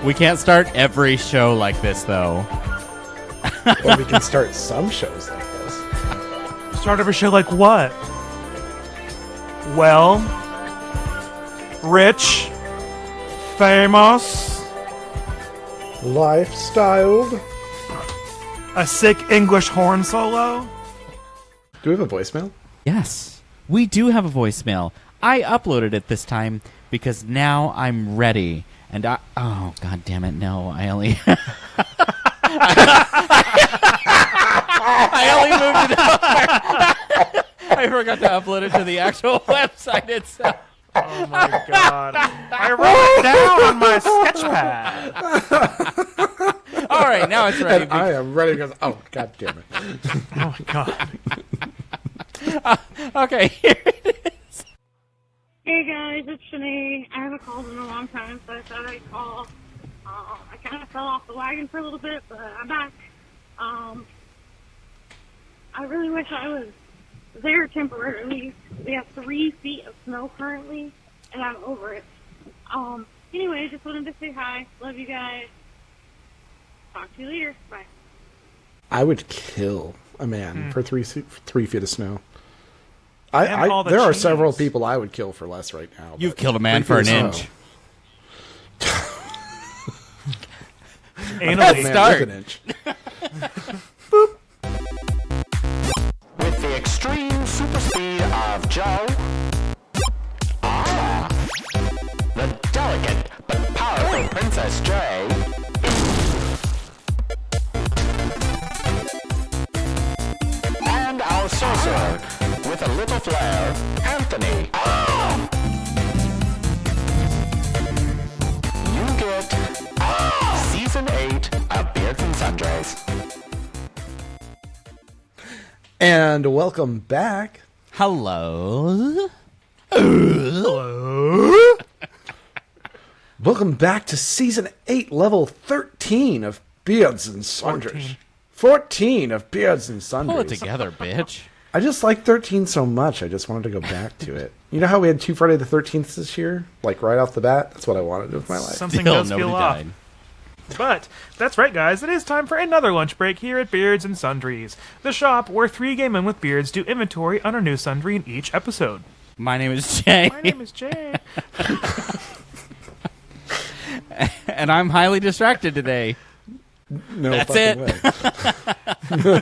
We can't start every show like this, though. Well, we can start some shows like this. Start every show like what? Well, rich, famous, Lifestyled. a sick English horn solo. Do we have a voicemail? Yes, we do have a voicemail. I uploaded it this time because now I'm ready. And oh, god damn it, no, I only... I only moved it over. I forgot to upload it to the actual website itself. Oh my god. I wrote it down on my sketch pad. All right, now it's ready. And I am ready because... Oh, god damn it. Oh my god. Okay, here it is. Hey guys, it's Shanae. I haven't called in a long time, so I thought I'd call. I kind of fell off the wagon for a little bit, but I'm back. I really wish I was there temporarily. We have 3 feet of snow currently, and I'm over it. Anyway, just wanted to say hi. Love you guys. Talk to you later. Bye. I would kill a man for 3 feet of snow. And all the there are cheese. several people I would kill for less right now. You've but killed a man 3 for feet an of inch. Anally. Man Start. with an inch. With the extreme super speed of Joe. The delicate but powerful Princess J. And our sorcerer, with a little flair, Anthony. You get Season 8 of Beards and Sundries. And welcome back. Hello. Welcome back to Season 8, Level 13 of Beards and Sundries. 14 of Beards and Sundries. Pull it together, bitch. I just like 13 so much, I just wanted to go back to it. You know how we had 2 Friday the 13th this year? Like, right off the bat? That's what I wanted with my life. Something Still, does nobody feel off. died. But that's right, guys. It is time for another lunch break here at Beards and Sundries, the shop where 3 gay men with beards do inventory on a new sundry in each episode. My name is Jay. My name is Jay. And I'm highly distracted today. No That's fucking it. way.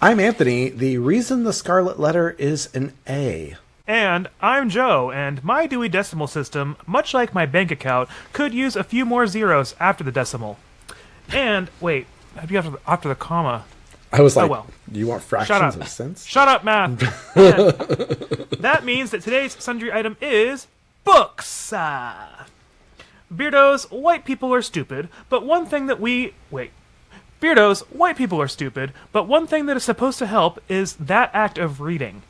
I'm Anthony. The reason the Scarlet Letter is an A. And I'm Joe, and my Dewey Decimal System, much like my bank account, could use a few more zeros after the decimal. And, wait, after the comma. I was like, well. you want Shut fractions up. of cents? Shut up, math. And that means that today's sundry item is books. Beardos, white people are stupid, but one thing that Beardos, white people are stupid, but one thing that is supposed to help is that act of reading.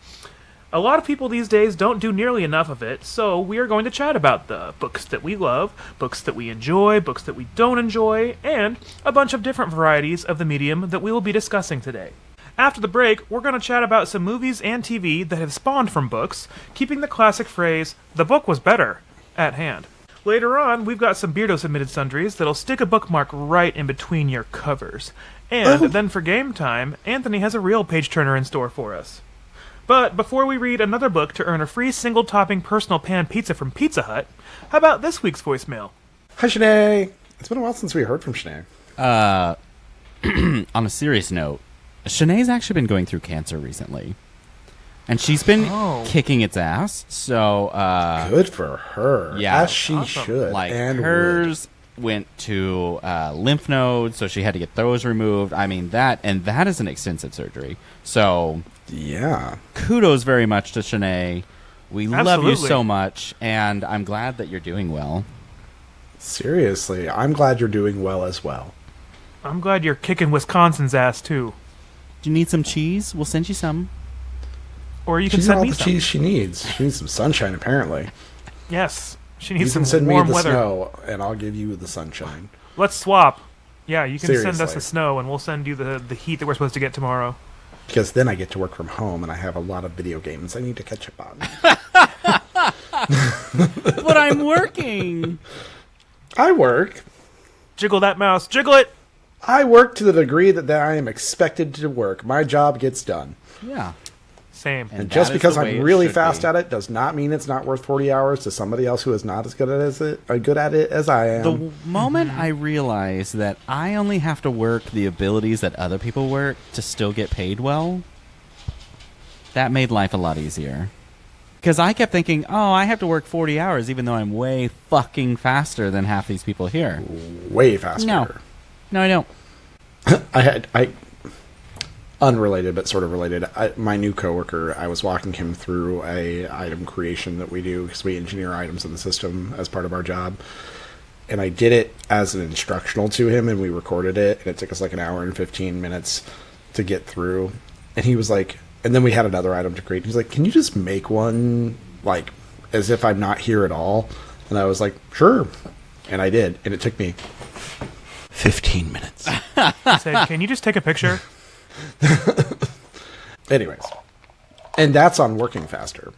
A lot of people these days don't do nearly enough of it, so we are going to chat about the books that we love, books that we enjoy, books that we don't enjoy, and a bunch of different varieties of the medium that we will be discussing today. After the break, we're going to chat about some movies and TV that have spawned from books, keeping the classic phrase, "the book was better," at hand. Later on, we've got some Beardo-submitted sundries that'll stick a bookmark right in between your covers. And then for game time, Anthony has a real page-turner in store for us. But before we read another book to earn a free single-topping personal pan pizza from Pizza Hut, how about this week's voicemail? Hi, Shanae. It's been a while since we heard from Shanae. On a serious note, Shanae's actually been going through cancer recently. And she's been kicking its ass, so... Good for her. Yeah. As she should. Like, and hers went to lymph nodes, so she had to get those removed. I mean, that is an extensive surgery. So... Yeah. Kudos very much to Shanae. We love you Absolutely. so much, and I'm glad that you're doing well. Seriously, I'm glad you're doing well as well. I'm glad you're kicking Wisconsin's ass, too. Do you need some cheese? We'll send you some. Or you can She's send all me the some. cheese she needs. She needs some sunshine, apparently. Yes. She You needs can some send me warm the weather. snow, and I'll give you the sunshine. Let's swap. Yeah, you can send us Seriously. the snow, and we'll send you the heat that we're supposed to get tomorrow. Because then I get to work from home, and I have a lot of video games I need to catch up on. But I'm working. I work. Jiggle that mouse. Jiggle it. I work to the degree that I am expected to work. My job gets done. Yeah. Same. And that just is because the way I'm it really should fast be. at it does not mean it's not worth 40 hours to somebody else who is not as good at it as I am. The moment I realized that I only have to work the abilities that other people work to still get paid well, that made life a lot easier. Because I kept thinking, oh, I have to work 40 hours even though I'm way fucking faster than half these people here. Way faster. No, I don't. I unrelated but sort of related. My new coworker, I was walking him through a item creation that we do because we engineer items in the system as part of our job. And I did it as an instructional to him, and we recorded it, and it took us like an hour and 15 minutes to get through. And he was like, and then we had another item to create. He's like, can you just make one like as if I'm not here at all? And I was like, sure. And I did, and it took me 15 minutes. I said, can you just take a picture? Anyways, and that's on working faster.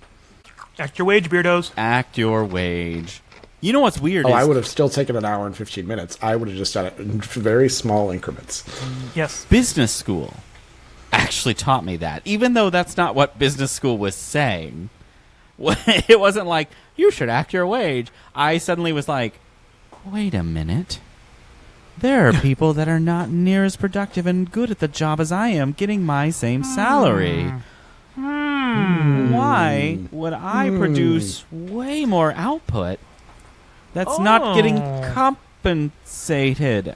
Act your wage, Beardos. Act your wage. You know what's weird? Oh, is I would have still taken an hour and 15 minutes. I would have just done it in very small increments. Yes. business school actually taught me that, even though that's not what business school was saying. It wasn't like, you should act your wage. I suddenly was like, wait a minute. There are people that are not near as productive and good at the job as I am getting my same salary. Why would I produce way more output that's not getting compensated?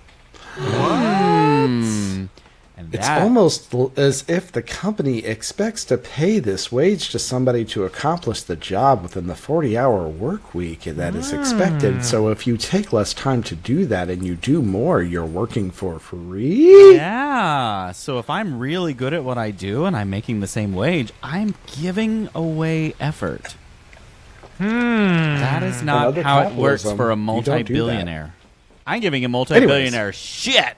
And It's that, almost as if the company expects to pay this wage to somebody to accomplish the job within the 40-hour work week that is expected. So if you take less time to do that and you do more, you're working for free? yeah. So if I'm really good at what I do and I'm making the same wage, I'm giving away effort. That is not under how it works capitalism, for a you don't do that. multi-billionaire. I'm giving a multi-billionaire shit.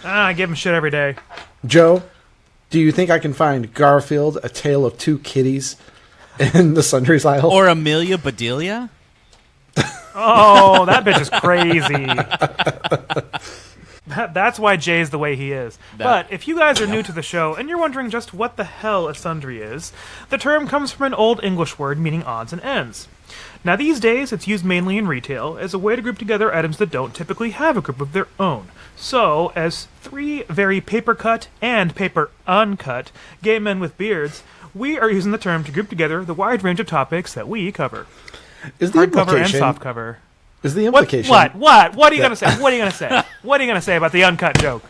I give him shit every day. Joe, do you think I can find Garfield, A Tale of Two Kitties in the sundries aisle? Or Amelia Bedelia? Oh, that bitch is crazy. That's why Jay's the way he is. But if you guys are new to the show and you're wondering just what the hell a sundry is, the term comes from an old English word meaning odds and ends. Now these days it's used mainly in retail as a way to group together items that don't typically have a group of their own. So, as three very paper-cut and paper-uncut gay men with beards, we are using the term to group together the wide range of topics that we cover. Is the Hardcover and implication? softcover. Is the What? implication? What are you gonna say? What are you gonna say? What are you gonna say about the uncut joke?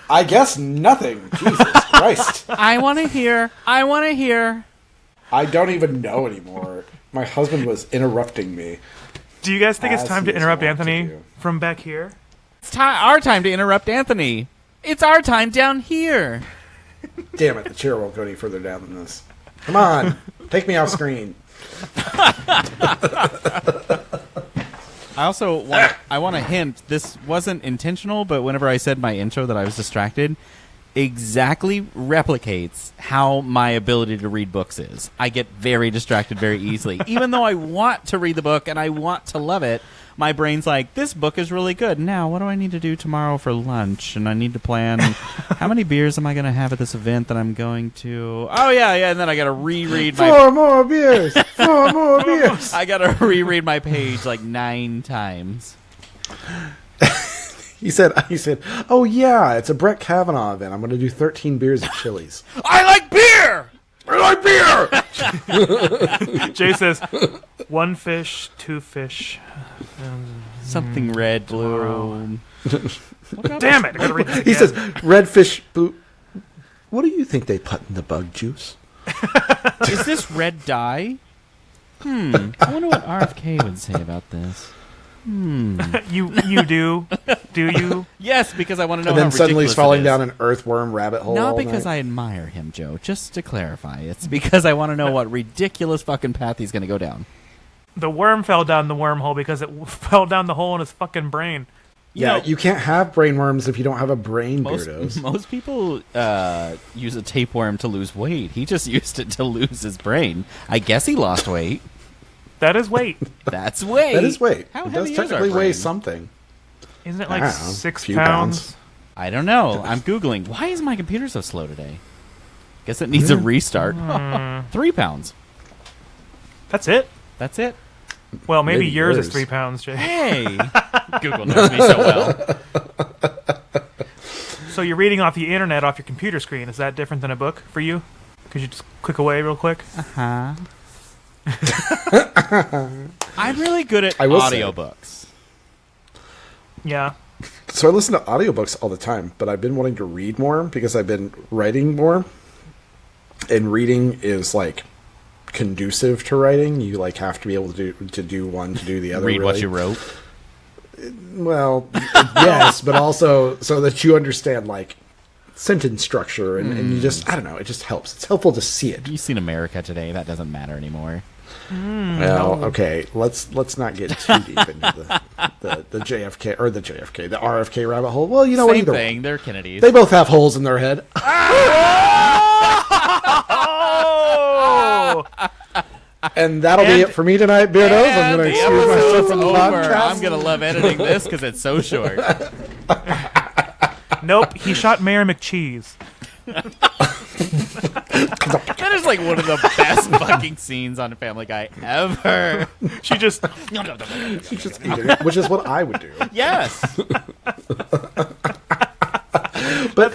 I guess nothing. Jesus Christ! I want to hear. I want to hear. I don't even know anymore. My husband was interrupting me. Do you guys think it's As time he to is interrupt wont to Anthony do. from back here? It's our time to interrupt Anthony. It's our time down here. Damn it! The chair won't go any further down than this. Come on, take me off screen. I also want to hint, this wasn't intentional, but whenever I said my intro that I was distracted, exactly replicates how my ability to read books is. I get very distracted very easily. Even though I want to read the book and I want to love it, my brain's like, this book is really good. Now, what do I need to do tomorrow for lunch? And I need to plan, how many beers am I going to have at this event that I'm going to? Oh, yeah, and then I got to reread my... 4 more beers! 4 more beers! I got to reread my page like 9 times. He said, oh yeah, it's a Brett Kavanaugh event. I'm going to do 13 beers at Chili's. I like beer! I like beer! Jay says, 1 fish, 2 fish. Something red, blue. Damn it! I gotta read this again. He says, redfish boot. What do you think they put in the bug juice? Is this red dye? I wonder what RFK would say about this. You do? Do you? Yes, because I want to know And then how suddenly he's ridiculous falling it is. down an earthworm rabbit hole. Not all because night. I admire him, Joe. Just to clarify, it's because I want to know what ridiculous fucking path he's going to go down. The worm fell down the wormhole because it fell down the hole in his fucking brain. You can't have brainworms if you don't have a brain, Beardos. Most people use a tapeworm to lose weight. He just used it to lose his brain. I guess he lost weight. That is weight. That's weight. That is weight. How it heavy does is our technically weigh brain? something. Isn't it I like don't know, 6 few pounds? I don't know. I'm Googling. Why is my computer so slow today? Guess it needs a restart. 3 pounds. That's it? That's it. Well, maybe Maybe yours is yours. 3 pounds, Jay. Hey. Google knows me so well. So you're reading off the internet off your computer screen. Is that different than a book for you? Could you just click away real quick? Huh? I'm really good at I will say- audiobooks. Yeah. So I listen to audiobooks all the time, but I've been wanting to read more because I've been writing more. And reading is like conducive to writing. You like have to be able to do one to do the other. Read what really. you wrote. Well, yes, but also so that you understand like sentence structure and you just, I don't know, it just helps. It's helpful to see it. You've seen America Today. That doesn't matter anymore. Well, okay, let's not get too deep into the JFK or the RFK rabbit hole. Well, you know what? Same Either thing. one. They're Kennedys. They both have holes in their head. Oh! And that'll be it for me tonight, Beardos. I'm going to the excuse myself episode's from the over. podcast. I'm going to love editing this because it's so short. Nope, he shot Mayor McCheese. That is like one of the best fucking scenes on Family Guy ever. She just... She's just eating it, which is what I would do. Yes. But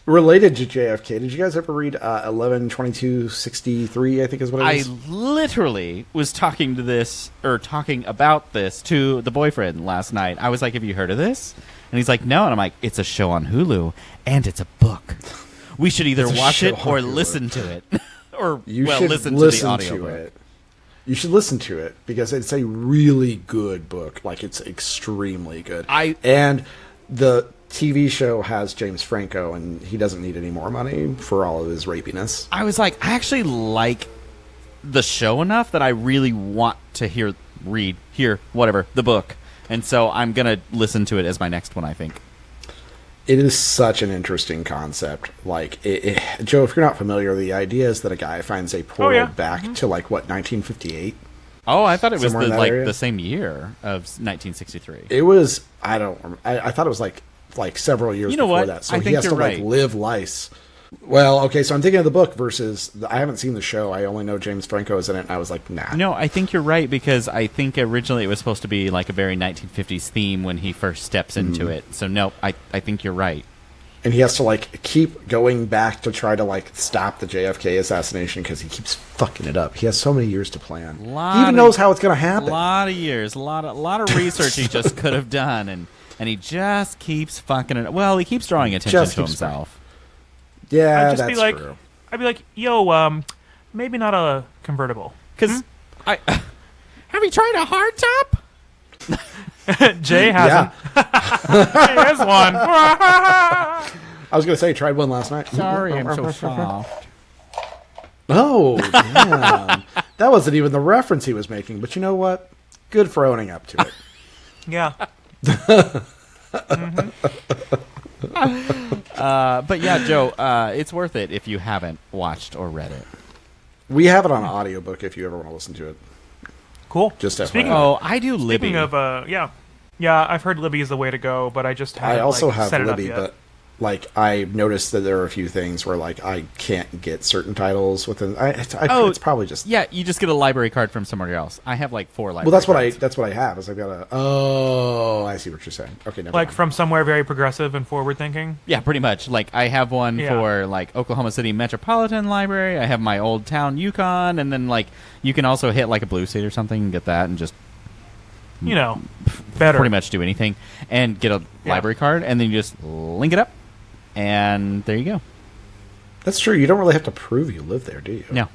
related to JFK, did you guys ever read 11/22/63? I think is what it I is. literally was talking about this to the boyfriend last night. I was like, "Have you heard of this?" And he's like, "No." And I'm like, "It's a show on Hulu, and it's a book. We should either It's a watch show it or on Hulu. listen to it, or You well, should listen listen to the audio to book." it. You should listen to it because it's a really good book. Like it's extremely good. And the TV show has James Franco, and he doesn't need any more money for all of his rapiness. I was like, I actually like the show enough that I really want to hear whatever the book, and so I'm gonna listen to it as my next one. I think It is such an interesting concept. Like, Joe, if you're not familiar, the idea is that a guy finds a portal back to like what 1958. Oh, I thought it was Somewhere in that area? the same year of 1963. It was. I thought it was like several years before what? that. So I he think has to you're like right. live lice. Well, okay, so I'm thinking of the book versus I haven't seen the show. I only know James Franco is in it, and I was like, nah. No, I think you're right because I think originally it was supposed to be like a very 1950s theme when he first steps into it. So no, I think you're right. And he has to like keep going back to try to like stop the JFK assassination because he keeps fucking it up. He has so many years to plan. He even knows how it's going to happen. A lot of years, a lot of research he just could have done, and he just keeps fucking it. Well, he keeps drawing attention Just to keeps himself. Yeah, I'd just that's be like, true. I'd be like, yo, maybe not a convertible. Because have you tried a hard top? Jay hasn't. Here's one. I was going to say, I tried one last night. Sorry, I'm so soft. Oh, damn. That wasn't even the reference he was making, but you know what? Good for owning up to it. Yeah. But yeah, Joe, it's worth it if you haven't watched or read it. We have it on audiobook if you ever want to listen to it. Cool. Just Speaking FYI. Oh, I do Libby. Speaking of, yeah, I've heard Libby is the way to go, but I just haven't. I also like, have set it up Libby, yet. but like I noticed that there are a few things where like I can't get certain titles within. It's probably just Yeah, you just get a library card from somewhere else. I have like 4 library Well, that's cards. what I have. Is I've got a. Oh, I see what you're saying. Okay, never Like mind. from somewhere very progressive and forward thinking. Yeah, pretty much. Like I have one Yeah. for like Oklahoma City Metropolitan Library. I have my old town Yukon, and then like you can also hit like a Blue State or something and get that, and just You know, better. pretty much do anything and get a library card, and then you just link it up, and there you go. That's true. You don't really have to prove you live there, do you? No,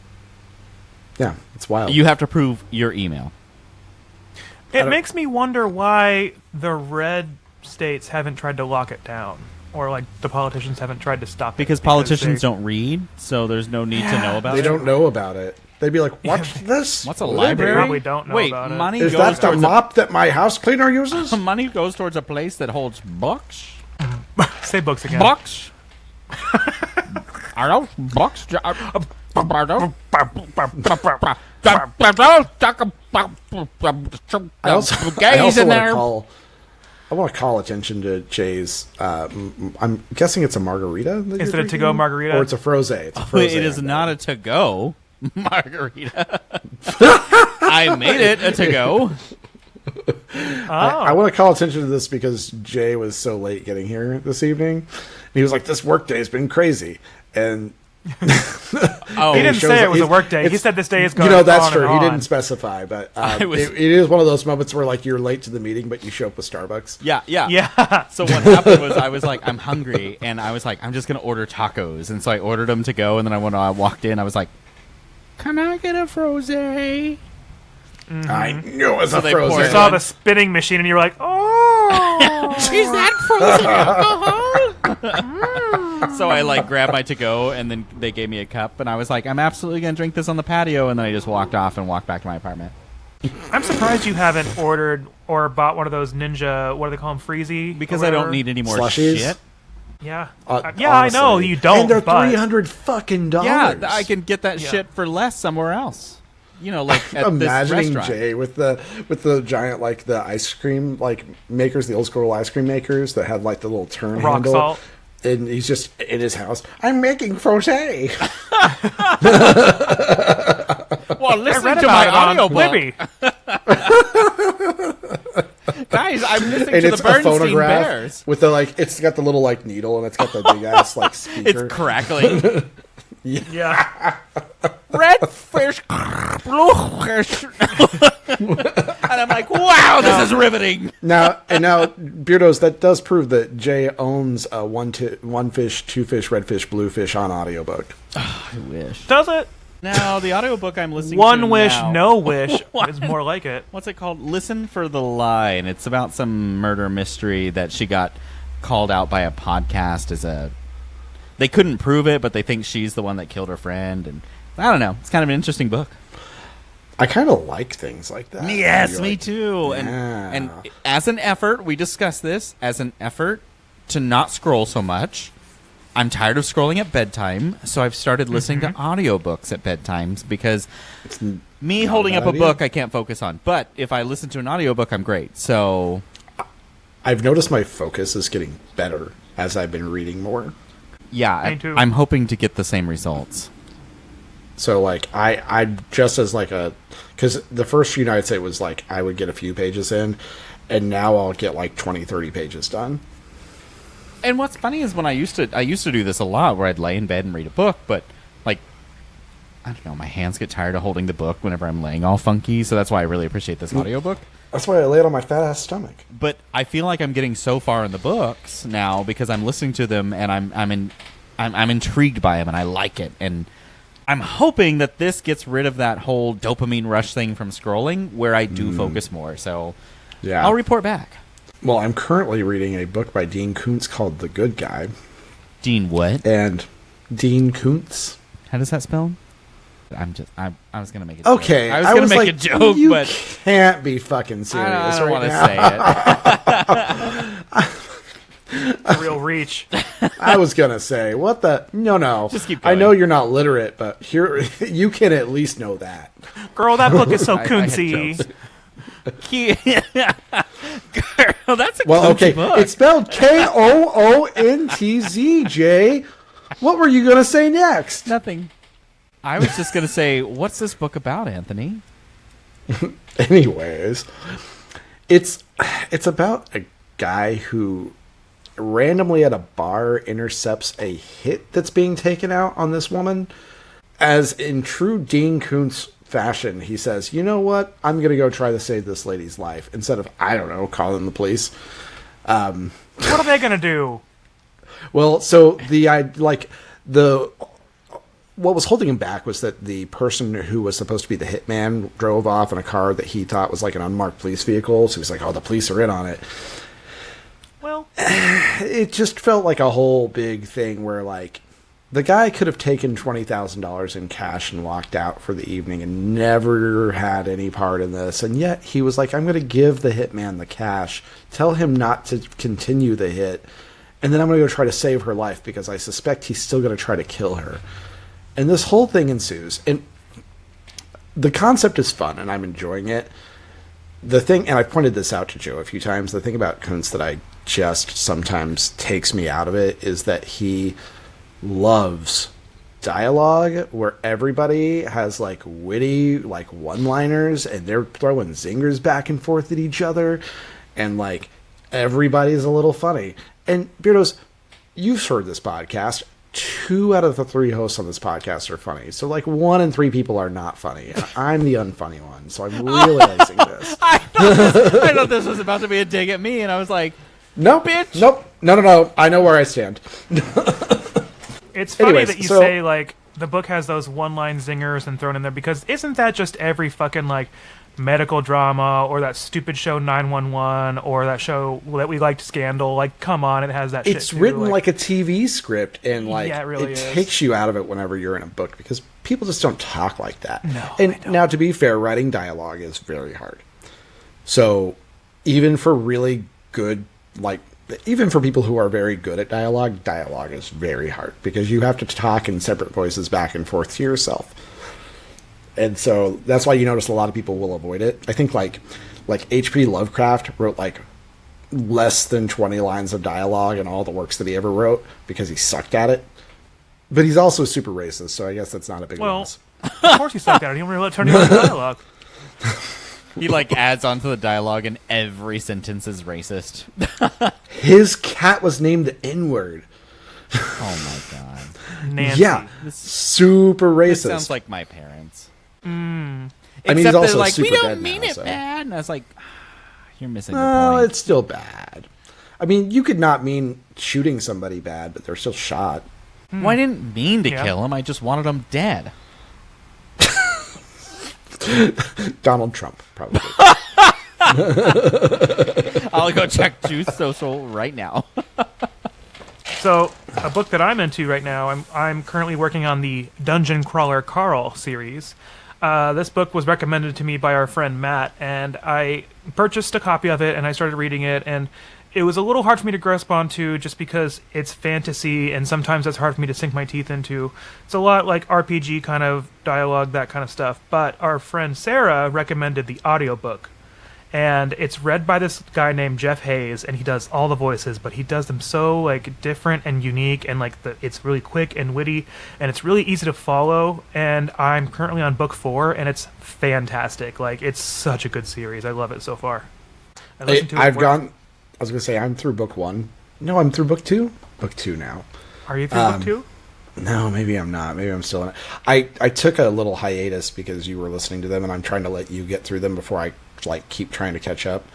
Yeah, it's wild. you have to prove your email. It makes me wonder why the red states haven't tried to lock it down, or like the politicians haven't tried to stop it. Because politicians don't read, so there's no need to know about They it. don't know about it. They'd be like, "What's this? What's a What is library? it? Probably don't know Wait, about it. money Is goes that the towards mop that my house cleaner uses?" money goes towards a place that holds books. Say books again. Books. Are those books? I also Gays in there. I want to call attention to Jay's. I'm guessing it's a margarita. That Is you're it a to-go drinking? margarita? Or it's a frosé? It's a It frosé, is I bet. not a to-go margarita. I made it a to-go. I want to call attention to this because Jay was so late getting here this evening. And he was like, "This work day has been crazy," and Oh, He didn't shows say that it was a he's- work day. He it's- said this day is going that's on true. and He on. didn't specify, but was- it is one of those moments where like you're late to the meeting, but you show up with Starbucks. yeah. Yeah. So what happened was I was like, I'm hungry, and I was like, I'm just gonna order tacos, and so I ordered them to go, and then when I walked in, I was like, "Can I get a frosé?" I knew it was a they poured frozen. You saw the spinning machine and you were like, oh. Is that frozen alcohol? So I like grabbed my to-go, and then they gave me a cup, and I was like, I'm absolutely gonna drink this on the patio, and then I just walked off and walked back to my apartment. I'm surprised you haven't ordered or bought one of those Ninja, what do they call them, Freezy? Because or I don't whatever? need any more Slushies? shit. Yeah. Honestly. I know you don't, and they're but $300 fucking dollars. Yeah, I can get that Yeah. shit for less somewhere else. You know, like at this Imagining restaurant. Jay with the giant like the ice cream like makers, the old school ice cream makers that had like the little turn rock handle. salt. And he's just in his house. I'm making frosé. Well, I listen read to about my it on audiobook. Libby. Guys, I'm listening And to it's the a Bernstein phonograph Bears. with the like. It's got the little like needle, and it's got the big ass like speaker. It's crackling. Yeah. Red fish, blue fish. And I'm like, wow, this is riveting. Now Beardos, that does prove that Jay owns a one fish, two fish, red fish, blue fish on audiobook. I wish. Does it? Now, the audiobook I'm listening to One wish, now, no wish What? is more like it. What's it called? Listen for the Lie, and it's about some murder mystery that she got called out by a podcast as a... They couldn't prove it, but they think she's the one that killed her friend, and I don't know. It's kind of an interesting book. I kind of like things like that. Yes, You're me like, too. Yeah. And as an effort, we discussed this, as an effort to not scroll so much, I'm tired of scrolling at bedtime, so I've started listening to audiobooks at bedtimes because me not holding a up bad a idea. book I can't focus on. But if I listen to an audiobook, I'm great. So I've noticed my focus is getting better as I've been reading more. yeah, Me too. I'm hoping to get the same results. So like I just as like a, because the first few nights it was like I would get a few pages in, and now I'll get like 20, 30 pages done. And what's funny is when I used to do this a lot, where I'd lay in bed and read a book, but like I don't know, my hands get tired of holding the book whenever I'm laying all funky. So that's why I really appreciate this audiobook. That's why I lay it on my fat ass stomach. But I feel like I'm getting so far in the books now because I'm listening to them and I'm intrigued by them and I like it, and I'm hoping that this gets rid of that whole dopamine rush thing from scrolling where I do focus more. So Yeah. I'll report back. Well, I'm currently reading a book by Dean Koontz called The Good Guy. Dean, what? And Dean Koontz. How does that spell? I was gonna make it. Okay, I was gonna make like, a joke, you but can't be fucking serious I don't right want now. to say it. A real reach. I was gonna say, what the? No. Just keep I going. know you're not literate, but here you can at least know that. Girl, that book is so I had coonsy. jokes. Girl, that's a Well, cozy okay, book. it's spelled Koontz, Jay. What were you gonna say next? Nothing. I was just gonna say, what's this book about, Anthony? Anyways, it's about a guy who randomly at a bar intercepts a hit that's being taken out on this woman. As in true Dean Koontz fashion, he says, "You know what? I'm gonna go try to save this lady's life instead of, I don't know, calling the police." What are they going to do? Well, so what was holding him back was that the person who was supposed to be the hitman drove off in a car that he thought was like an unmarked police vehicle. So he was like, "Oh, the police are in on it." Well, It just felt like a whole big thing where like The guy could have taken $20,000 in cash and walked out for the evening and never had any part in this. And yet he was like, I'm going to give the hitman the cash, tell him not to continue the hit, and then I'm going to go try to save her life because I suspect he's still going to try to kill her. And this whole thing ensues. And the concept is fun, and I'm enjoying it. The thing, and I pointed this out to Joe a few times, the thing about Kuntz that I just sometimes takes me out of it is that he loves dialogue where everybody has like witty like one-liners and they're throwing zingers back and forth at each other and like everybody's a little funny. And Beardos, you've heard this podcast. 2 out of the 3 hosts on this podcast are funny. So like 1 in 3 people are not funny. I'm the unfunny one. So I'm realizing this. I thought this was about to be a dig at me, and I was like, nope, bitch. Nope. No. I know where I stand. It's funny Anyways, that you so- say, like, the book has those one-line zingers and thrown in there, because isn't that just every fucking, like, medical drama, or that stupid show 911, or that show that we liked, Scandal? Like, come on, it has that shit, It's too. written like a TV script, and like Yeah, it really is. takes you out of it whenever you're in a book, because people just don't talk like that. No, and they don't. now, to be fair, writing dialogue is very hard. So even for really good, like, even for people who are very good at dialogue is very hard because you have to talk in separate voices back and forth to yourself. And so that's why you notice a lot of people will avoid it. I think like H.P. Lovecraft wrote like less than 20 lines of dialogue in all the works that he ever wrote because he sucked at it. But he's also super racist, so I guess that's not a big loss. Of course he sucked at it. He didn't really turn into dialogue. He like adds onto the dialogue, and every sentence is racist. His cat was named the N-word. Oh my god. Nancy. Yeah, super This racist. sounds like my parents. I mean, Except he's they're also like, we super don't dead mean now, it so. bad. And I was like, you're missing the No, point. it's still bad. I mean, you could not mean shooting somebody bad, but they're still shot. Well, I didn't mean to Yeah. kill him. I just wanted him dead. Donald Trump, probably. I'll go check Juice Social right now. So, a book that I'm into right now, I'm currently working on the Dungeon Crawler Carl series. This book was recommended to me by our friend Matt, and I purchased a copy of it, and I started reading it, and it was a little hard for me to grasp onto just because it's fantasy, and sometimes that's hard for me to sink my teeth into. It's a lot like RPG kind of dialogue, that kind of stuff. But our friend Sarah recommended the audiobook. And it's read by this guy named Jeff Hayes, and he does all the voices, but he does them so like different and unique, and like it's really quick and witty, and it's really easy to follow. And I'm currently on book 4, and it's fantastic. Like, it's such a good series. I love it so far. I listened to it I've work- gone. I was going to say I'm through book 1. No, I'm through book 2. Book 2 now. Are you through book 2? No, maybe I'm not. Maybe I'm still in it. I took a little hiatus because you were listening to them, and I'm trying to let you get through them before I like keep trying to catch up.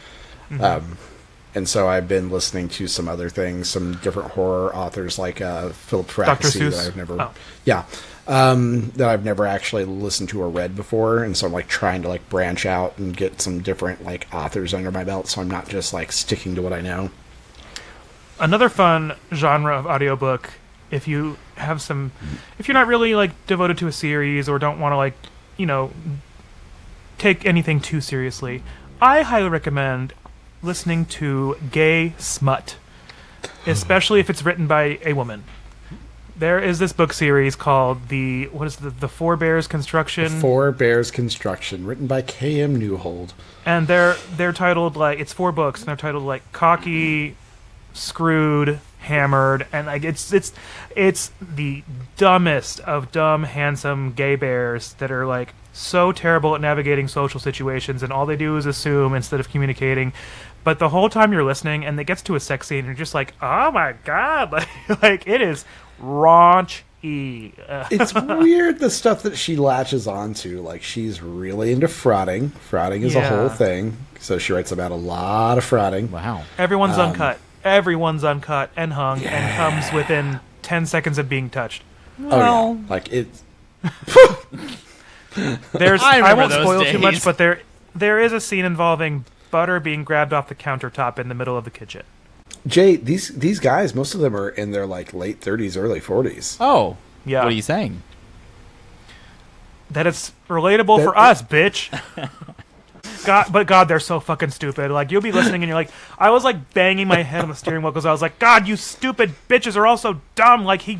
And so I've been listening to some other things, some different horror authors like Philip Fracassi Seuss? that I've never, Oh. yeah, that I've never actually listened to or read before. And so I'm like trying to like branch out and get some different like authors under my belt, so I'm not just like sticking to what I know. Another fun genre of audiobook, if you have some, if you're not really like devoted to a series or don't want to like, you know, take anything too seriously, I highly recommend listening to gay smut, especially if it's written by a woman. There is this book series called the Four Bears Construction. Four Bears Construction, written by K.M. Newhold. And they're titled like, it's 4 books, and they're titled like Cocky, Screwed, Hammered, and like it's the dumbest of dumb, handsome gay bears that are like so terrible at navigating social situations, and all they do is assume instead of communicating. But the whole time you're listening, and it gets to a sex scene, and you're just like, oh my god, like it is raunchy. It's weird the stuff that she latches onto. Like, she's really into frauding. Frauding is a whole Yeah. thing. So she writes about a lot of frauding. Wow. Everyone's uncut. Everyone's uncut and hung and comes within 10 seconds of being touched. Oh, yeah. Like, it's... I remember won't those spoil too much, days. but there is a scene involving butter being grabbed off the countertop in the middle of the kitchen. Jay, these guys, most of them are in their like late 30s, early 40s. Oh, Yeah. What are you saying? That it's relatable for us, bitch. God, they're so fucking stupid. Like, you'll be listening and you're like, I was like banging my head on the steering wheel because I was like, God, you stupid bitches are all so dumb. Like, he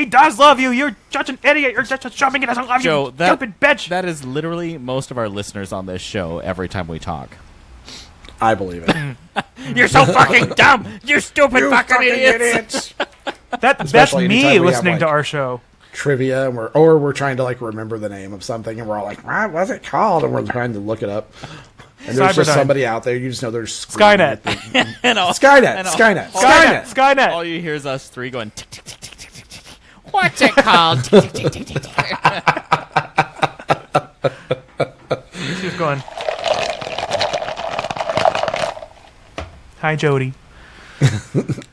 does love you. You're such an idiot. You're such a shopping. He doesn't love Joe, you, stupid bitch. That is literally most of our listeners on this show every time we talk. I believe it. You're so fucking dumb. You stupid fucking idiots. That's Especially me anytime we have, listening to like, our show. Trivia, and we're trying to like remember the name of something, and we're all like, what was it called? And we're trying to look it up. And there's just Cyberdyne. somebody out there. You just know there's screaming Skynet. Skynet. All you hear is us three going, tick, tick, tick, tick, tick, tick, tick. What's it called? Tick, tick, tick, tick, tick, tick. She's going, hi, Jody.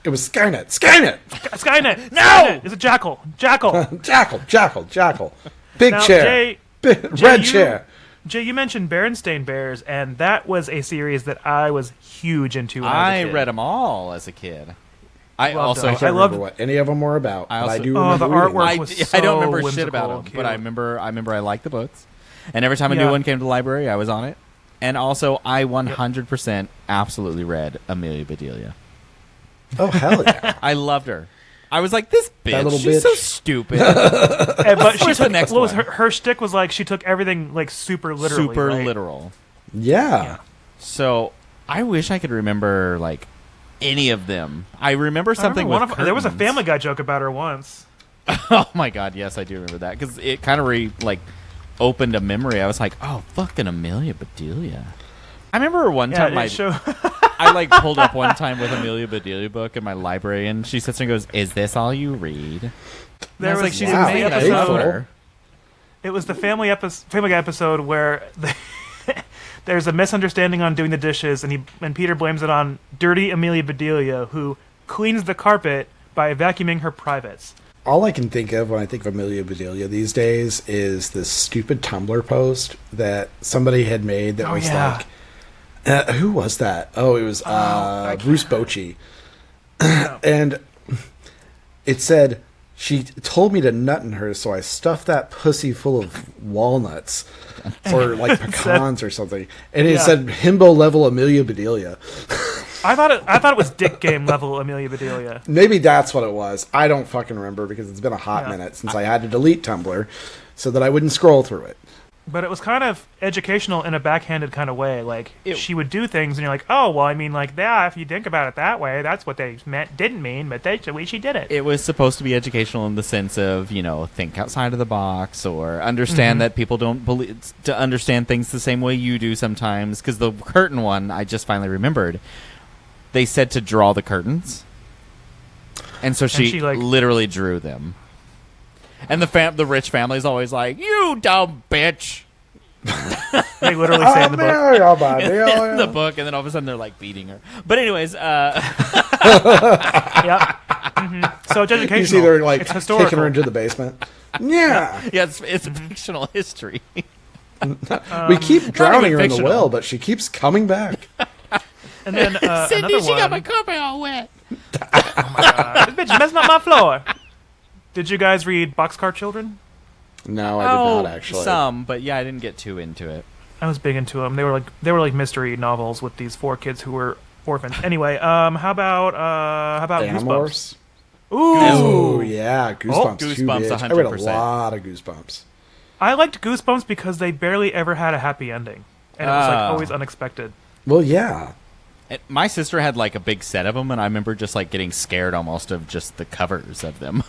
It was Skynet. Skynet. Skynet. No! Skynet. It's a jackal. Jackal. Big Now, chair. Jay, Red chair. Jay, you mentioned Berenstain Bears, and that was a series that I was huge into when I was a I kid. read them all as a kid. I Loved also them. I can't I loved- remember what any of them were about. I but I also- do Oh, remember the reading them. artwork was I don't remember so shit about whimsical them, and but I cute. remember I liked the books, and every time a Yeah. new one came to the library, I was on it. And also, I 100% absolutely read Amelia Bedelia. Oh hell yeah! I loved her. I was like, this bitch, little she's bitch. so stupid. But she Where's the took, next what was one? her shtick was like she took everything like super literally. Super right? literal. Yeah. So I wish I could remember like any of them. I remember I something remember with there was a curtains. Family Guy joke about her once. Oh my god, yes, I do remember that because it kind of opened a memory. I was like, oh, fucking Amelia Bedelia. I remember one time I like pulled up one time with Amelia Bedelia book in my library, and she sits there and goes, "Is this all you read?" And There I was was like, "She's wow, amazing." I episode- love her. It was the Family Guy episode where there's a misunderstanding on doing the dishes, and Peter blames it on dirty Amelia Bedelia, who cleans the carpet by vacuuming her privates. All I can think of when I think of Amelia Bedelia these days is this stupid Tumblr post that somebody had made that was like, who was that? Oh, it was Bruce Bochy. And it said, she told me to nut in her, so I stuffed that pussy full of walnuts or like pecans or something. And it said himbo level Amelia Bedelia. I thought it was dick game level Amelia Bedelia. Maybe that's what it was. I don't fucking remember because it's been a hot minute since I had to delete Tumblr so that I wouldn't scroll through it. But it was kind of educational in a backhanded kind of way. Like, she would do things, and you're like, oh, well, I mean, like, yeah, if you think about it that way, that's what they didn't mean, but that's the way she did it. It was supposed to be educational in the sense of, think outside of the box or understand that people don't believe to understand things the same way you do sometimes. Because the curtain one, I just finally remembered, they said to draw the curtains, and so she literally drew them. And the rich family's always like, "You dumb bitch." They literally say in the book. In the book, and then all of a sudden they're like beating her. But anyways, Yeah. So it's educational. You see they're like it's historical. kicking her into the basement. Yeah. yeah, it's fictional history. We keep drowning her in the fictional. well, but she keeps coming back. And then Cindy, another she got my one. carpet all wet. This bitch messing up my floor. Did you guys read Boxcar Children? No, I did not actually. Some, but yeah, I didn't get too into it. I was big into them. They were like mystery novels with these 4 kids who were orphans. Anyway, how about Goosebumps? Animorphs? Ooh, Oh, yeah. Goosebumps. too, Goosebumps, bitch. I read a 100%. lot of Goosebumps. I liked Goosebumps because they barely ever had a happy ending, and it was like always unexpected. Well, yeah. My sister had like a big set of them, and I remember just like getting scared almost of just the covers of them.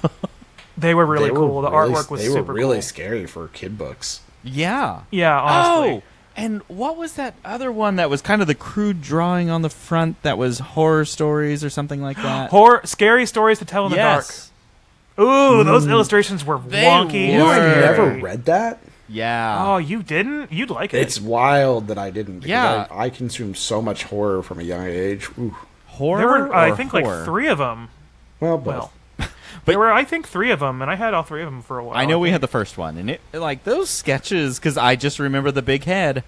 They were really They cool. were The artwork was They super were really cool. scary for kid books. Yeah. Yeah, honestly. Oh, and what was that other one that was kind of the crude drawing on the front that was horror stories or something like that? Scary stories to tell in Yes. the dark. Ooh, those illustrations were They wonky. You know, I Word. never read that. Yeah. Oh, you didn't? You'd like it. It's wild that I didn't. Because Yeah. I consumed so much horror from a young age. Ooh. Horror. There were, I or think, horror? like 3 of them. Well, both. Well, there were, I think, 3 of them, and I had all 3 of them for a while. I know we think. had the first one, and it like those sketches because I just remember the big head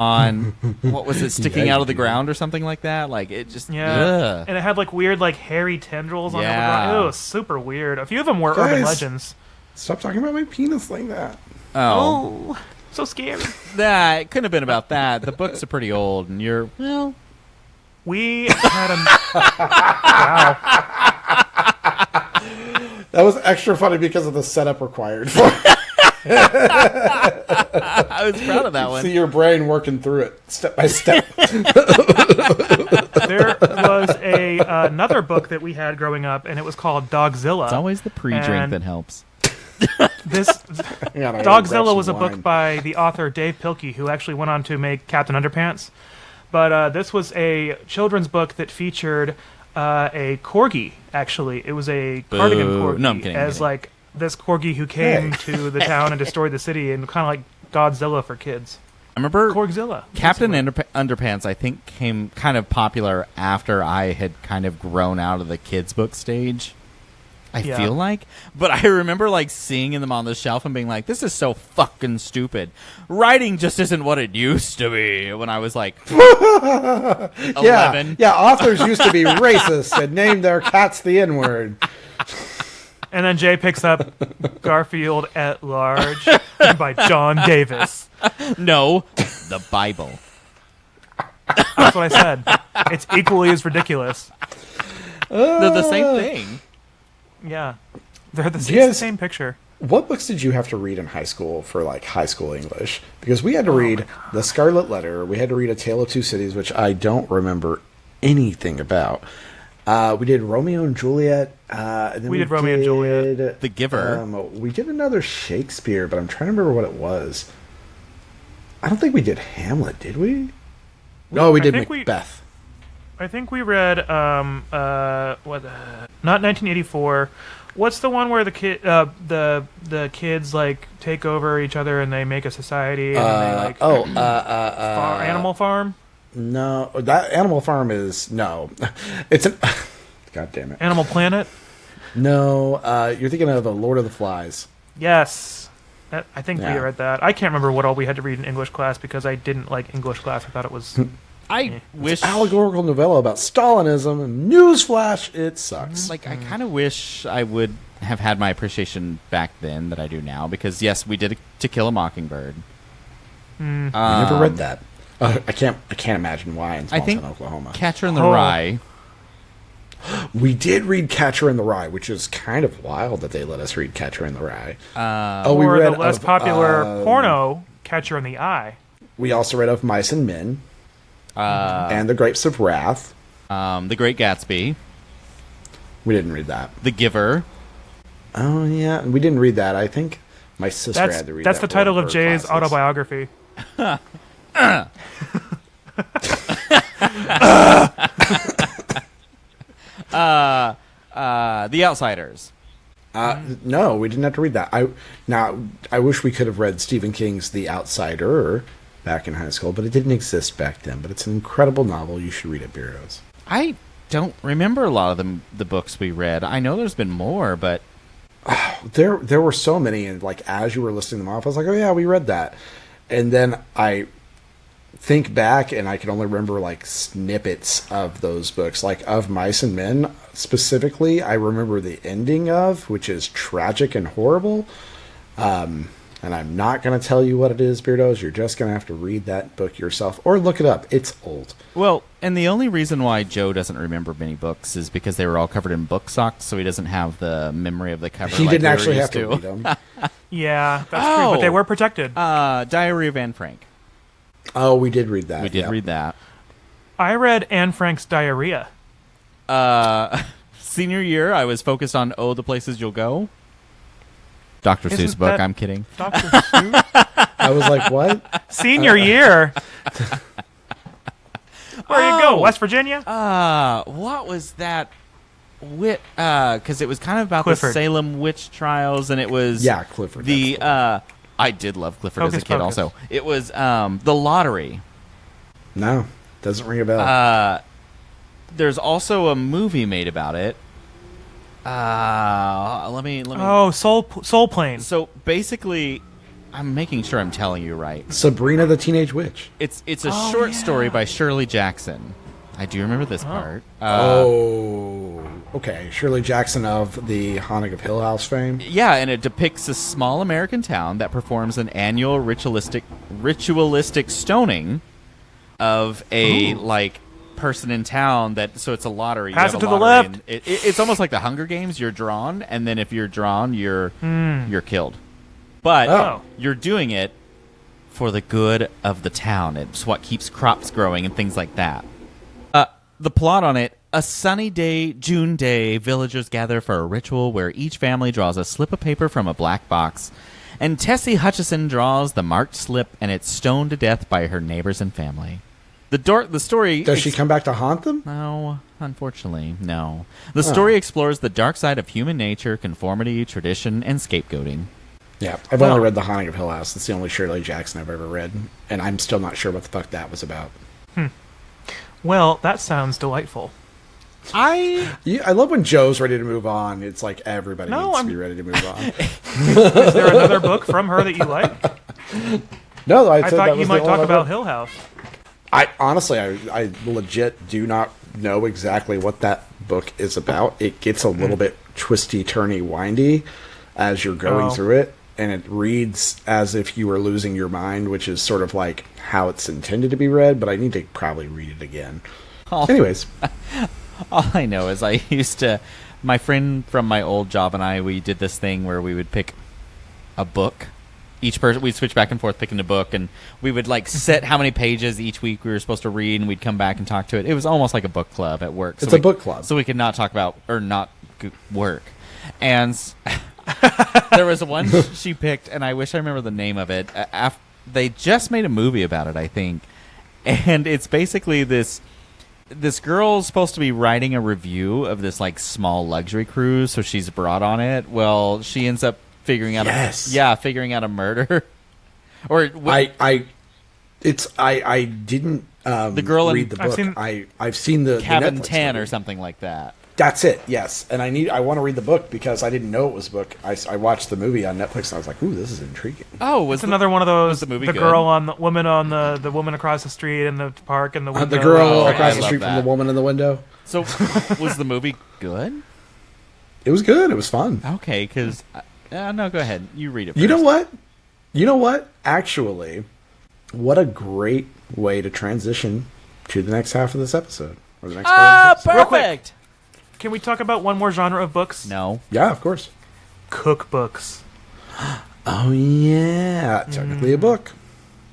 on what was it, sticking Yeah, out of the you- ground or something like that. Like it just Yeah, and it had like weird like hairy tendrils on Yeah. it. It was super weird. A few of them were Guys. urban legends. Stop talking about my penis like that. Oh, So scary. nah, it couldn't have been about that. The books are pretty old, and you're well. We had a wow. That was extra funny because of the setup required for it. I was proud of that one. See your brain working through it step by step. There was another book that we had growing up, and it was called Dogzilla. It's always the pre-drink And that helps. This Hang on, I gotta grab Dogzilla some was a wine. book by the author Dave Pilkey, who actually went on to make Captain Underpants. But this was a children's book that featured a corgi. Actually, it was a cardigan Boo. corgi No, I'm kidding, I'm as kidding. like this corgi who came Hey. to the town and destroyed the city, and kind of like Godzilla for kids. I remember Corgzilla. Captain basically. Underpants, I think, came kind of popular after I had kind of grown out of the kids' book stage. I Yeah. feel like. But I remember, like, seeing them on the shelf and being like, this is so fucking stupid. Writing just isn't what it used to be when I was, like, 11. Yeah, authors used to be racist and named their cats the N-word. And then Jay picks up Garfield at Large by John Davis. No, the Bible. That's what I said. It's equally as ridiculous. They're the same thing. Yeah. They're the, it's the Yes. same picture. What books did you have to read in high school for, like, high school English? Because we had to read The Scarlet Letter. We had to read A Tale of Two Cities, which I don't remember anything about. We did Romeo and Juliet. And then We did Romeo and Juliet. The Giver. We did another Shakespeare, but I'm trying to remember what it was. I don't think we did Hamlet, did we? No, we I did think Macbeth. I think we read not 1984. What's the one where the kids like take over each other and they make a society and they like Animal Farm? No, that Animal Farm is no. It's an. God damn it! Animal Planet? No, you're thinking of the Lord of the Flies. Yes. I think we Yeah. read that. I can't remember what all we had to read in English class because I didn't like English class. I thought it was I wish... Allegorical novella about Stalinism. And newsflash, it sucks. Like, I kind of wish I would have had my appreciation back then that I do now, because yes, we did To Kill a Mockingbird. I never read that. I can't imagine why in I small think town Oklahoma. Catcher in the Oh. Rye. We did read Catcher in the Rye, which is kind of wild that they let us read Catcher in the Rye. We or read the less of, popular porno Catcher in the Eye. We also read of Mice and Men and The Grapes of Wrath. The Great Gatsby. We didn't read that. The Giver. Oh yeah, we didn't read that. I think my sister had to read That's that. the for one title of her Jay's classes. autobiography. The Outsiders. No, we didn't have to read that. I wish we could have read Stephen King's The Outsider back in high school, but it didn't exist back then. But it's an incredible novel. You should read it, Beardos. I don't remember a lot of the books we read. I know there's been more, but There were so many, and like as you were listing them off, I was like, oh yeah, we read that. And then I think back, and I can only remember like snippets of those books, like of Mice and Men specifically. I remember the ending of, which is tragic and horrible. And I'm not going to tell you what it is, Beardos. You're just going to have to read that book yourself or look it up. It's old. well, and the only reason why Joe doesn't remember many books is because they were all covered in book socks, so he doesn't have the memory of the cover. He like didn't we were actually have used to read them. Yeah, that's true. But they were protected. Diary of Anne Frank. Oh, we did read that. We did yeah. read that. I read Anne Frank's Diarrhea. Senior year, I was focused on Oh, the Places You'll Go. Dr. Isn't Seuss book. that- I'm kidding. Dr. Seuss? I was like, what? Senior year. Where you go? Oh. West Virginia? What was that? Because it was kind of about Clifford. the Salem witch trials, and it was Yeah, Clifford. The that's I did love Clifford as a Hocus kid. Pocus. Also, it was the lottery. No, doesn't ring a bell. There's also a movie made about it. Let me. Oh, Soul Plane. So basically, I'm making sure I'm telling you right. Sabrina the Teenage Witch. It's a short story by Shirley Jackson. I do remember this part. Okay. Shirley Jackson of the Haunting of Hill House fame. Yeah, and it depicts a small American town that performs an annual ritualistic stoning of a person in town. So it's a lottery. Pass You it have to a the lottery, left. and it's almost like the Hunger Games. You're drawn, and then if you're drawn, you're killed. But you're doing it for the good of the town. It's what keeps crops growing and things like that. The plot on it: a sunny day, June day, villagers gather for a ritual where each family draws a slip of paper from a black box, and Tessie Hutchison draws the marked slip, and it's stoned to death by her neighbors and family. The story... Does she come back to haunt them? No, unfortunately, no. The story explores the dark side of human nature, conformity, tradition, and scapegoating. Yeah, I've only read The Haunting of Hill House. It's the only Shirley Jackson I've ever read, and I'm still not sure what the fuck that was about. Well, that sounds delightful. I love when Joe's ready to move on. It's like everybody needs to be ready to move on. Is there another book from her that you like? No, I thought you might talk about Hill House. I honestly, I legit do not know exactly what that book is about. It gets a little bit twisty, turny, windy as you're going through it, and it reads as if you were losing your mind, which is sort of like how it's intended to be read, but I need to probably read it again. Anyways. All I know is I used to... My friend from my old job and I, we did this thing where we would pick a book. Each person, we'd switch back and forth picking a book, and we would set how many pages each week we were supposed to read, and we'd come back and talk to it. It was almost like a book club at work. It's a book club. So we could not talk about, or not work. And there was one she picked, and I wish I remember the name of it. They just made a movie about it, I think. And it's basically this girl's supposed to be writing a review of this small luxury cruise, so she's brought on it. Well, she ends up figuring out figuring out a murder. Or I didn't the girl read the book. I've seen the Cabin Netflix 10 movie. or something like that. That's it, yes. And I want to read the book because I didn't know it was a book. I watched the movie on Netflix and I was like, ooh, this is intriguing. Oh, it's another one of those. the movie the good? girl on the woman on the woman across the street in the park and the window. The girl across I the love street that. from the woman in the window. So, was the movie good? It was good. It was fun. Okay, because... no, go ahead. You read it first. You know what? Actually, what a great way to transition to the next half of this episode. Or the next part of this episode. Real quick. Perfect! Can we talk about one more genre of books? No. Yeah, of course. Cookbooks. Oh, yeah. Technically a book.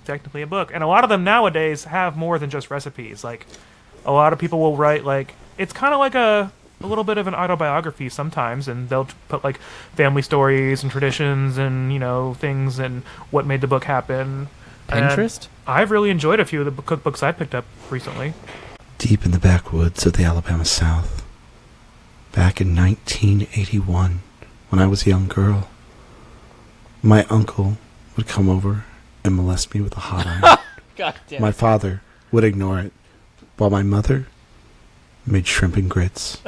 Technically a book. And a lot of them nowadays have more than just recipes. A lot of people will write, it's kind of like a little bit of an autobiography sometimes, and they'll put, family stories and traditions and, things and what made the book happen. Pinterest? And I've really enjoyed a few of the cookbooks I picked up recently. Deep in the backwoods of the Alabama South, back in 1981, when I was a young girl, my uncle would come over and molest me with a hot iron. God damn. My father would ignore it, while my mother made shrimp and grits.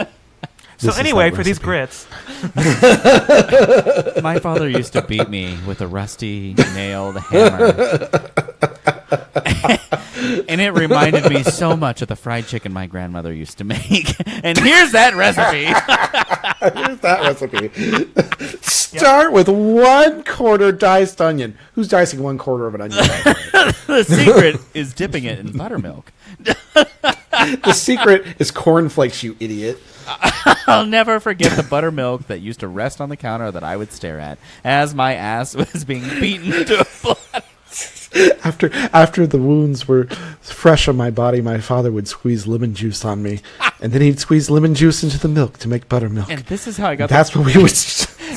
So anyway, for these grits... My father used to beat me with a rusty nailed hammer. And it reminded me so much of the fried chicken my grandmother used to make. And here's that recipe. Here's that recipe. Start with 1/4 diced onion. Who's dicing 1/4 of an onion? The secret is dipping it in buttermilk. The secret is cornflakes, you idiot. I'll never forget the buttermilk that used to rest on the counter that I would stare at as my ass was being beaten to blood. After the wounds were fresh on my body, my father would squeeze lemon juice on me, and then he'd squeeze lemon juice into the milk to make buttermilk. And this is how I got. That's what we would.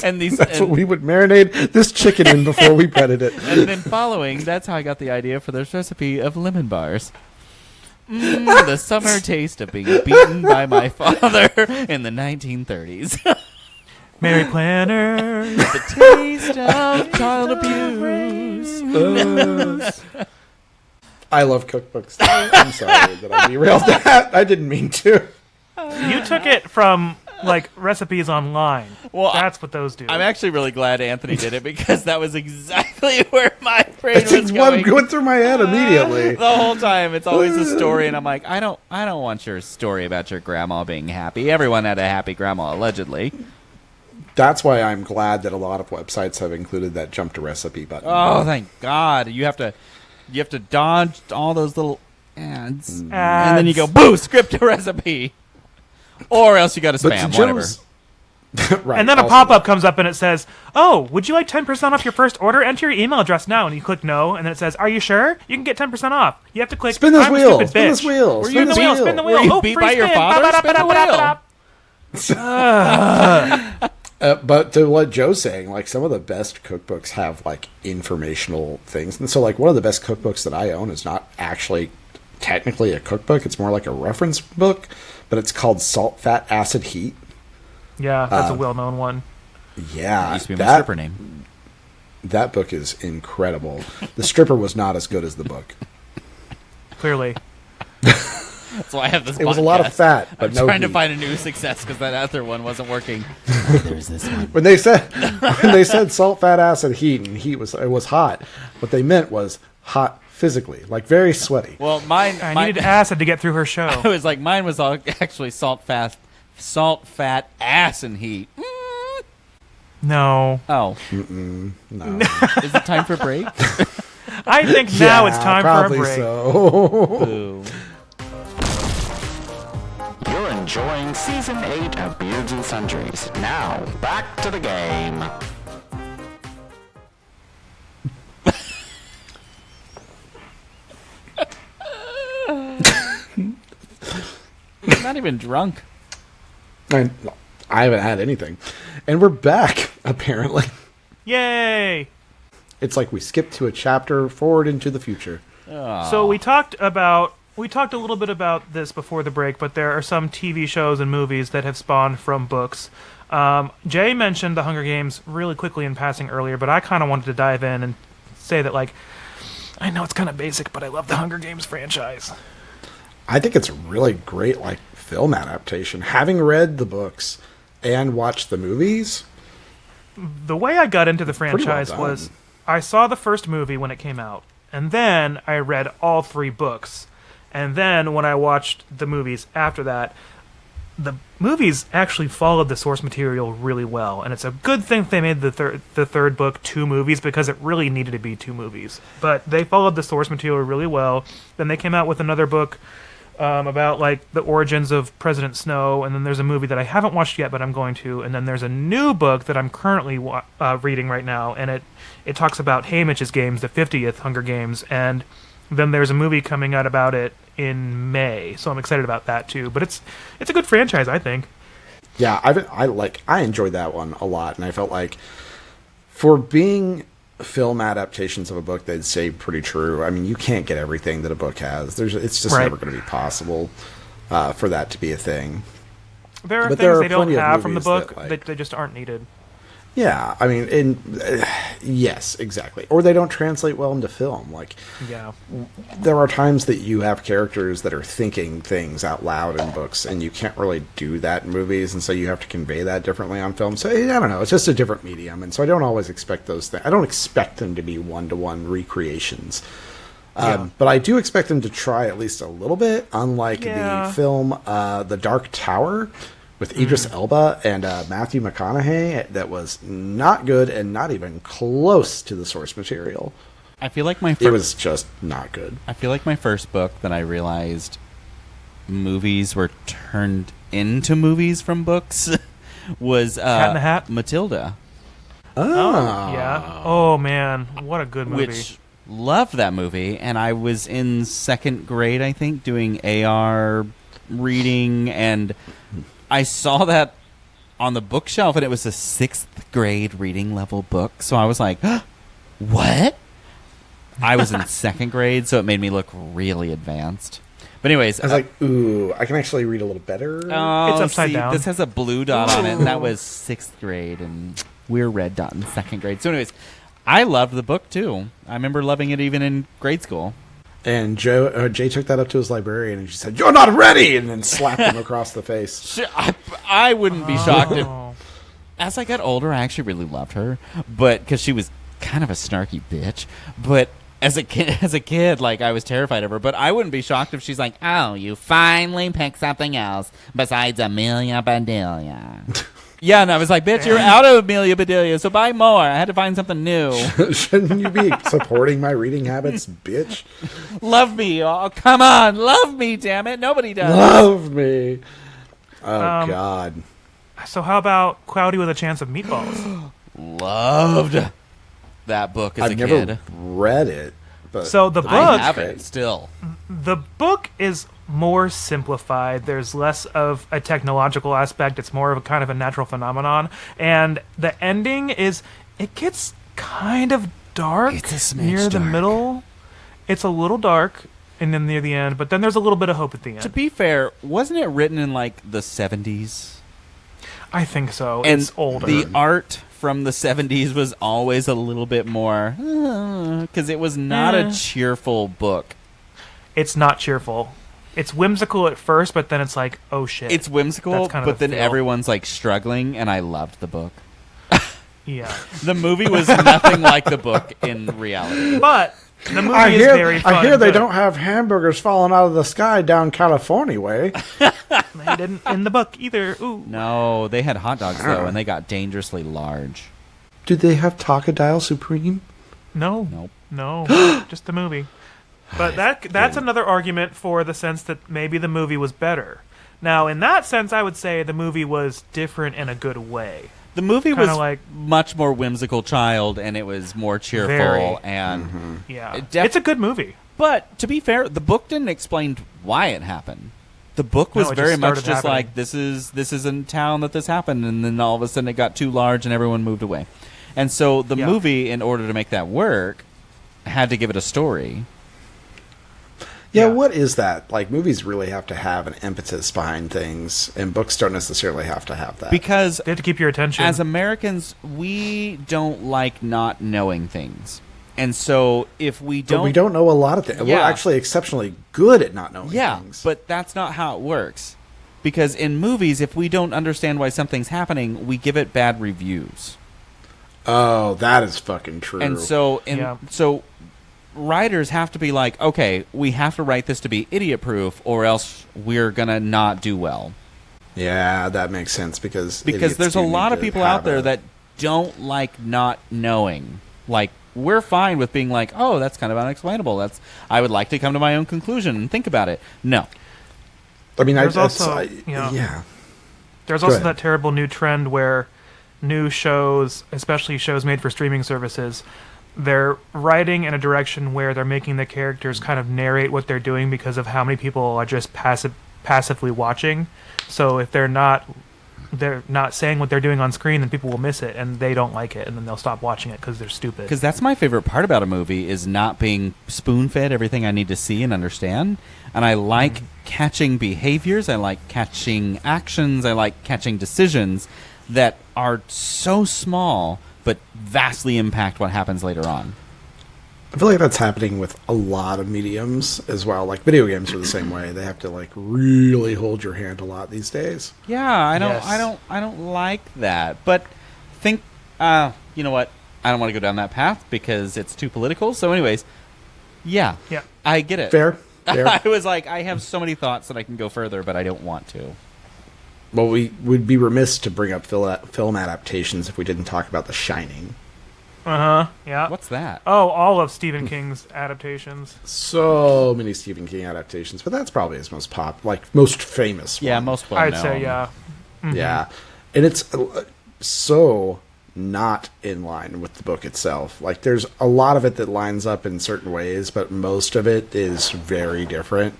What we would marinate this chicken in before we breaded it. And then that's how I got the idea for this recipe of lemon bars. The summer taste of being beaten by my father in the 1930s. Mary Planner. The taste of child abuse. I love cookbooks. I'm sorry that I derailed that. I didn't mean to. You took it from like recipes online. Well, That's what those do. I'm actually really glad Anthony did it because that was exactly where my brain was It's going. going through my head immediately. The whole time, it's always a story, and I'm like, I don't want your story about your grandma being happy. Everyone had a happy grandma, allegedly. That's why I'm glad that a lot of websites have included that jump to recipe button. Oh, thank God! You have to dodge all those little ads, and then you go, boo, script to recipe, or else you got to spam, whatever. Right, and then a also pop-up comes up and it says, "Oh, would you like 10% off your first order? Enter your email address now." And you click no, and then it says, "Are you sure? You can get 10% off." You have to click. Spin this I'm a wheel. stupid Spin this bitch. wheel. Were Spin you in the this wheel? wheel. Spin the wheel. Were you Oh, beat free by your spin. father? Spin the wheel. But to what Joe's saying, like some of the best cookbooks have like informational things, and so like one of the best cookbooks that I own is not actually technically a cookbook; it's more like a reference book, but it's called Salt, Fat, Acid, Heat. Yeah, that's a well-known one. Yeah, That used to be my stripper name. That book is incredible. The stripper was not as good as the book. Clearly. That's why I have this. It was a lot of podcast. fat, but I'm no trying to heat. find a new success because that other one wasn't working. There's this one. When they said salt, fat, acid, heat, and heat it was hot. What they meant was hot physically, like very sweaty. Well, mine. I needed acid to get through her show. It was like mine was all actually salt, fat, ass, and heat. No. Oh, No, is it time for a break? I think now it's time for a probably break. So. Boo. You're enjoying Season 8 of Beards and Sundries. Now, back to the game. I'm not even drunk. I haven't had anything, and we're back. Apparently, Yay! it's like we skipped to a chapter forward into the future. So we talked a little bit about this before the break, but there are some TV shows and movies that have spawned from books. Jay mentioned The Hunger Games really quickly in passing earlier, but I kind of wanted to dive in and say that, like, I know it's kind of basic, but I love the Hunger Games franchise. I think it's really great, like film adaptation. Having read the books and watched the movies, The way I got into the well franchise done. was I saw the first movie when it came out, and then I read all 3 books. And then when I watched the movies after that, the movies actually followed the source material really well. And it's a good thing they made the third book 2 movies, because it really needed to be 2 movies. But they followed the source material really well. Then they came out with another book about like the origins of President Snow, and then there's a movie that I haven't watched yet, but I'm going to, and then there's a new book that I'm currently reading right now, and it talks about Haymitch's games, the 50th Hunger Games, and then there's a movie coming out about it in May, so I'm excited about that too. But it's a good franchise, I think. yeah, I enjoyed that one a lot, and I felt like for being film adaptations of a book, they'd say pretty true. I mean, you can't get everything that a book has. It's just Right. never going to be possible for that to be a thing. There are But things there are they don't plenty of have from the movies book that, like- that they just aren't needed. Yeah, I mean, yes, exactly. Or they don't translate well into film. Like, Yeah. there are times that you have characters that are thinking things out loud in books, and you can't really do that in movies, and so you have to convey that differently on film. So, I don't know, it's just a different medium, and so I don't always expect those things. I don't expect them to be one-to-one recreations. But I do expect them to try at least a little bit, unlike Yeah. the film The Dark Tower, with Idris Elba and Matthew McConaughey, that was not good and not even close to the source material. I feel like my It first. was just not good. I feel like my first book that I realized movies were turned into movies from books was Cat in the Hat? Matilda, Yeah. Oh man, what a good movie. which loved that movie, and I was in 2nd grade, I think, doing AR reading, and I saw that on the bookshelf, and it was a 6th grade reading level book. So I was like, what? I was in 2nd grade, so it made me look really advanced. But anyways, I was like, ooh, I can actually read a little better. oh, It's upside see, down. This has a blue dot on it, and that was 6th grade, and we're red dot in 2nd grade. So anyways, I loved the book too. I remember loving it even in grade school. And Jay took that up to his librarian, and she said, "You're not ready!" and then slapped him across the face. I wouldn't be shocked if... Oh. As I got older, I actually really loved her, but because she was kind of a snarky bitch. But as a kid, like, I was terrified of her. But I wouldn't be shocked if she's like, "Oh, you finally picked something else besides Amelia Bedelia." Yeah, and I was like, "Bitch, you're out of Amelia Bedelia, so buy more. I had to find something new." Shouldn't you be supporting my reading habits, bitch? Love me. Oh, come on. Love me, damn it. Nobody does. Love me. Oh, God. So how about Cloudy with a Chance of Meatballs? Loved that book as I've a never kid. read it. But So the I book, have it still. the book is more simplified. There's less of a technological aspect. It's more of a kind of a natural phenomenon. And the ending is, it gets kind of dark It's a smidge near the dark. middle. It's a little dark and then near the end, but then there's a little bit of hope at the To end. be fair, wasn't it written in like the 70s? I think so. And It's older. the art from the 70s was always a little bit more, because it was not a cheerful book. It's not cheerful. It's whimsical at first, but then it's like, oh shit. It's whimsical, That's kind of but the then feel. everyone's like struggling, and I loved the book. Yeah. The movie was nothing like the book in reality. But the movie is very fun. I hear and they good. don't have hamburgers falling out of the sky down California way. They didn't in the book either. Ooh. No, they had hot dogs, though, and they got dangerously large. Do they have Tacodile Supreme? No. Nope. No. Just the movie. But that's another argument for the sense that maybe the movie was better. Now, in that sense, I would say the movie was different in a good way. The movie Kinda was like- much more whimsical child, and it was more cheerful. Very. And Yeah. It def- It's a good movie. But to be fair, the book didn't explain why it happened. The book was No, it very just much started just happening. like this is in town that this happened, and then all of a sudden it got too large and everyone moved away. And so the Yeah. movie, in order to make that work, had to give it a story. Yeah, Yeah. what is that? Like, movies really have to have an impetus behind things, and books don't necessarily have to have that. Because They have to keep your attention. as Americans, we don't like not knowing things. And so if we But don't we don't know a lot of things. We're Yeah. actually exceptionally good at not knowing Yeah, things. but that's not how it works. Because in movies, if we don't understand why something's happening, we give it bad reviews. Oh, that is fucking true. And so Yeah. so writers have to be like, okay, we have to write this to be idiot proof or else we're going to not do well. yeah, that makes sense because idiots There's a do lot need of to people have out there a- that don't like not knowing. Like, we're fine with being like, oh, that's kind of unexplainable. I would like to come to my own conclusion and think about it. No. I mean, There's that's, also- yeah. yeah. There's Go also ahead. that terrible new trend where new shows, especially shows made for streaming services, they're writing in a direction where they're making the characters kind of narrate what they're doing because of how many people are just passively watching. So if they're not saying what they're doing on screen, then people will miss it and they don't like it, and then they'll stop watching it because they're stupid. Because that's my favorite part about a movie is not being spoon-fed everything I need to see and understand. And I like catching behaviors. I like catching actions. I like catching decisions that are so small but vastly impact what happens later on. I feel like that's happening with a lot of mediums as well. Like, video games are the same way. They have to, like, really hold your hand a lot these days. Yeah, I Yes. don't like that. But you know what? I don't want to go down that path because it's too political. So anyways, yeah. Yeah. I get it. Fair? Fair. I was like, I have so many thoughts that I can go further, but I don't want to. Well, we would be remiss to bring up film adaptations if we didn't talk about The Shining. Uh-huh. Yeah. What's that? Oh, all of Stephen King's adaptations. So many Stephen King adaptations, but that's probably his most most famous Yeah, one. most well I'd known. say, yeah. Yeah. And it's so not in line with the book itself. Like, there's a lot of it that lines up in certain ways, but most of it is very different.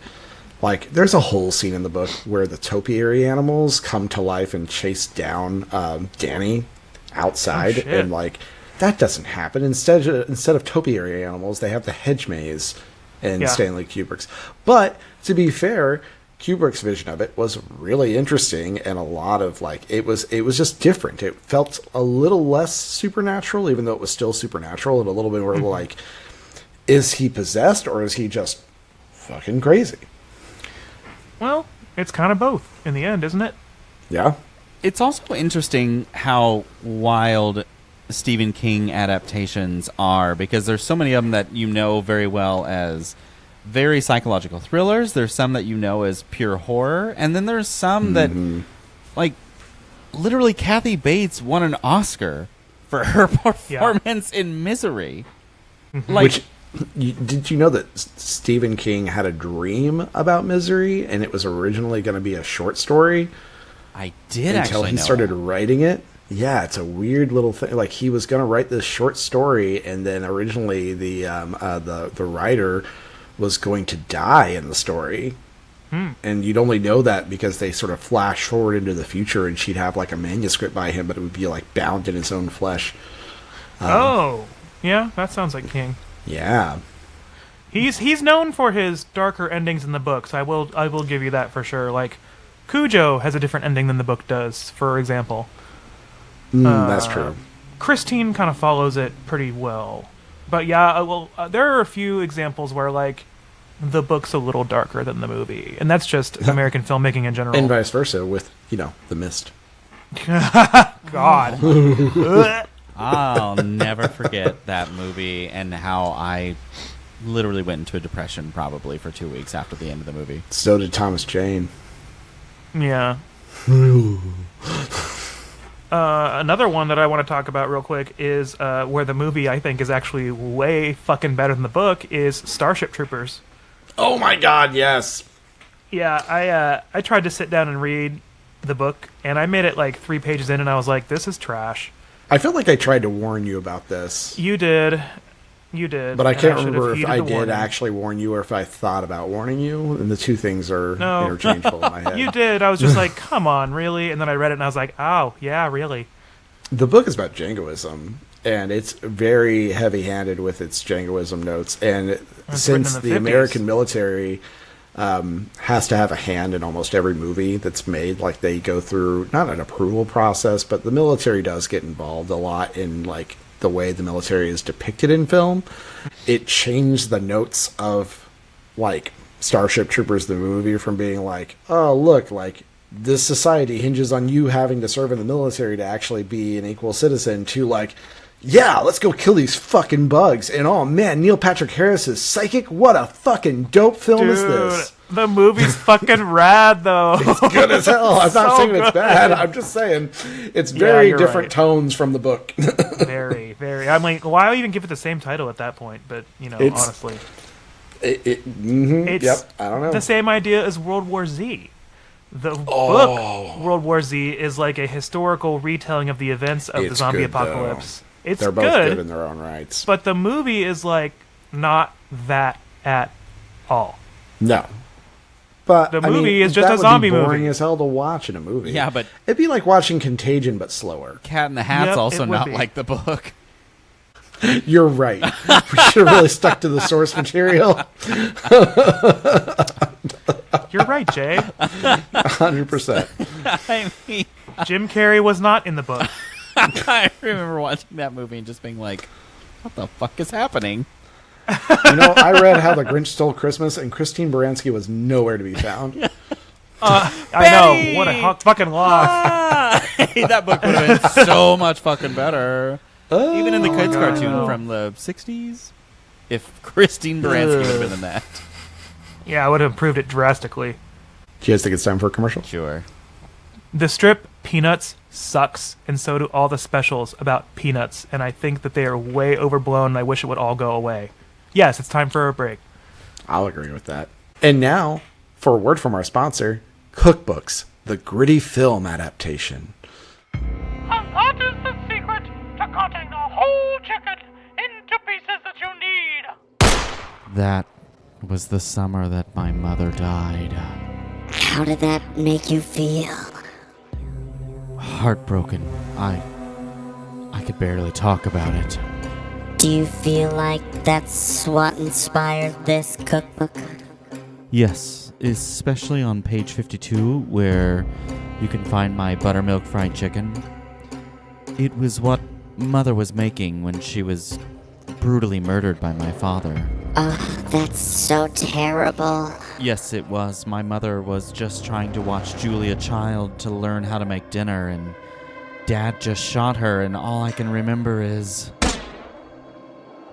Like, there's a whole scene in the book where the topiary animals come to life and chase down Danny outside, Oh, shit. and like that doesn't happen. Instead of topiary animals, they have the hedge maze in Yeah. Stanley Kubrick's. But to be fair, Kubrick's vision of it was really interesting, and a lot of like it was just different. It felt a little less supernatural, even though it was still supernatural, and a little bit more like, is he possessed or is he just fucking crazy. Well, it's kind of both in the end, isn't it? Yeah. It's also interesting how wild Stephen King adaptations are, because there's so many of them that you know very well as very psychological thrillers. There's some that you know as pure horror, and then there's some that, like, literally Kathy Bates won an Oscar for her performance in Misery. Like, did you know that Stephen King had a dream about Misery, and it was originally going to be a short story? I did until actually he know started that. writing it. Yeah, it's a weird little thing. Like, he was going to write this short story, and then originally the writer was going to die in the story. And you'd only know that because they sort of flash forward into the future, and she'd have like a manuscript by him, but it would be like bound in its own flesh. Yeah, that sounds like King. Yeah. He's known for his darker endings in the books. I will give you that for sure. Like, Cujo has a different ending than the book does, for example. That's true. Christine kind of follows it pretty well. But yeah, there are a few examples where, like, the book's a little darker than the movie. And that's just American filmmaking in general. And vice versa with, The Mist. God. I'll never forget that movie and how I literally went into a depression probably for 2 weeks after the end of the movie. So did Thomas Jane. Yeah. Another one that I want to talk about real quick is where the movie, I think, is actually way fucking better than the book, is Starship Troopers. Oh my god, yes. Yeah, I tried to sit down and read the book, and I made it like 3 pages in, and I was like, this is trash. I feel like I tried to warn you about this. You did. But I can't remember if I did actually warn you or if I thought about warning you, and the two things are interchangeable in my head. You did. I was just like, come on, really? And then I read it, and I was like, oh, yeah, really? The book is about jingoism, and it's very heavy-handed with its jingoism notes. And since the 50s. American military has to have a hand in almost every movie that's made, like, they go through, not an approval process, but the military does get involved a lot in, like, the way the military is depicted in film. It changed the notes of, like, Starship Troopers, the movie, from being like, oh, look, like, this society hinges on you having to serve in the military to actually be an equal citizen, to, like, yeah, let's go kill these fucking bugs. And, oh, man, Neil Patrick Harris is psychic? What a fucking dope film is this? The movie's fucking rad, though. It's good as hell. I'm not saying good. it's bad. I'm just saying it's very you're different right. tones from the book. Very, very. I'm like, why even give it the same title at that point? But, honestly. It's Yep, I don't know. the same idea as World War Z. The book World War Z is like a historical retelling of the events of the It's zombie good, apocalypse. though. It's They're both good in their own rights. but the movie is like not that at all. No. But The I mean, movie is just that a would zombie be boring movie. as hell to watch in a movie. Yeah, but it'd be like watching Contagion, but slower. Cat in the Hat's Yep, also it would not be. like the book. You're right. We should have really stuck to the source material. You're right, Jay. 100%. I mean, Jim Carrey was not in the book. I remember watching that movie and just being like, what the fuck is happening? I read How the Grinch Stole Christmas, and Christine Baranski was nowhere to be found. I know. What a fucking loss. That book would have been so much fucking better. Even in the kids' God. cartoon from the 60s, if Christine Baranski would have been in that. Yeah, I would have improved it drastically. Do you guys think it's time for a commercial? Sure. The strip Peanuts sucks, and so do all the specials about Peanuts, and I think that they are way overblown, and I wish it would all go away. Yes, it's time for a break. I'll agree with that. And now, for a word from our sponsor, Cookbooks, the gritty film adaptation. And that is the secret to cutting a whole chicken into pieces that you need. That was the summer that my mother died. How did that make you feel? Heartbroken. I could barely talk about it. Do you feel like that's what inspired this cookbook? Yes, especially on page 52, where you can find my buttermilk fried chicken. It was what Mother was making when she was brutally murdered by my father. Oh, that's so terrible. Yes, it was. My mother was just trying to watch Julia Child to learn how to make dinner, and Dad just shot her, and all I can remember is...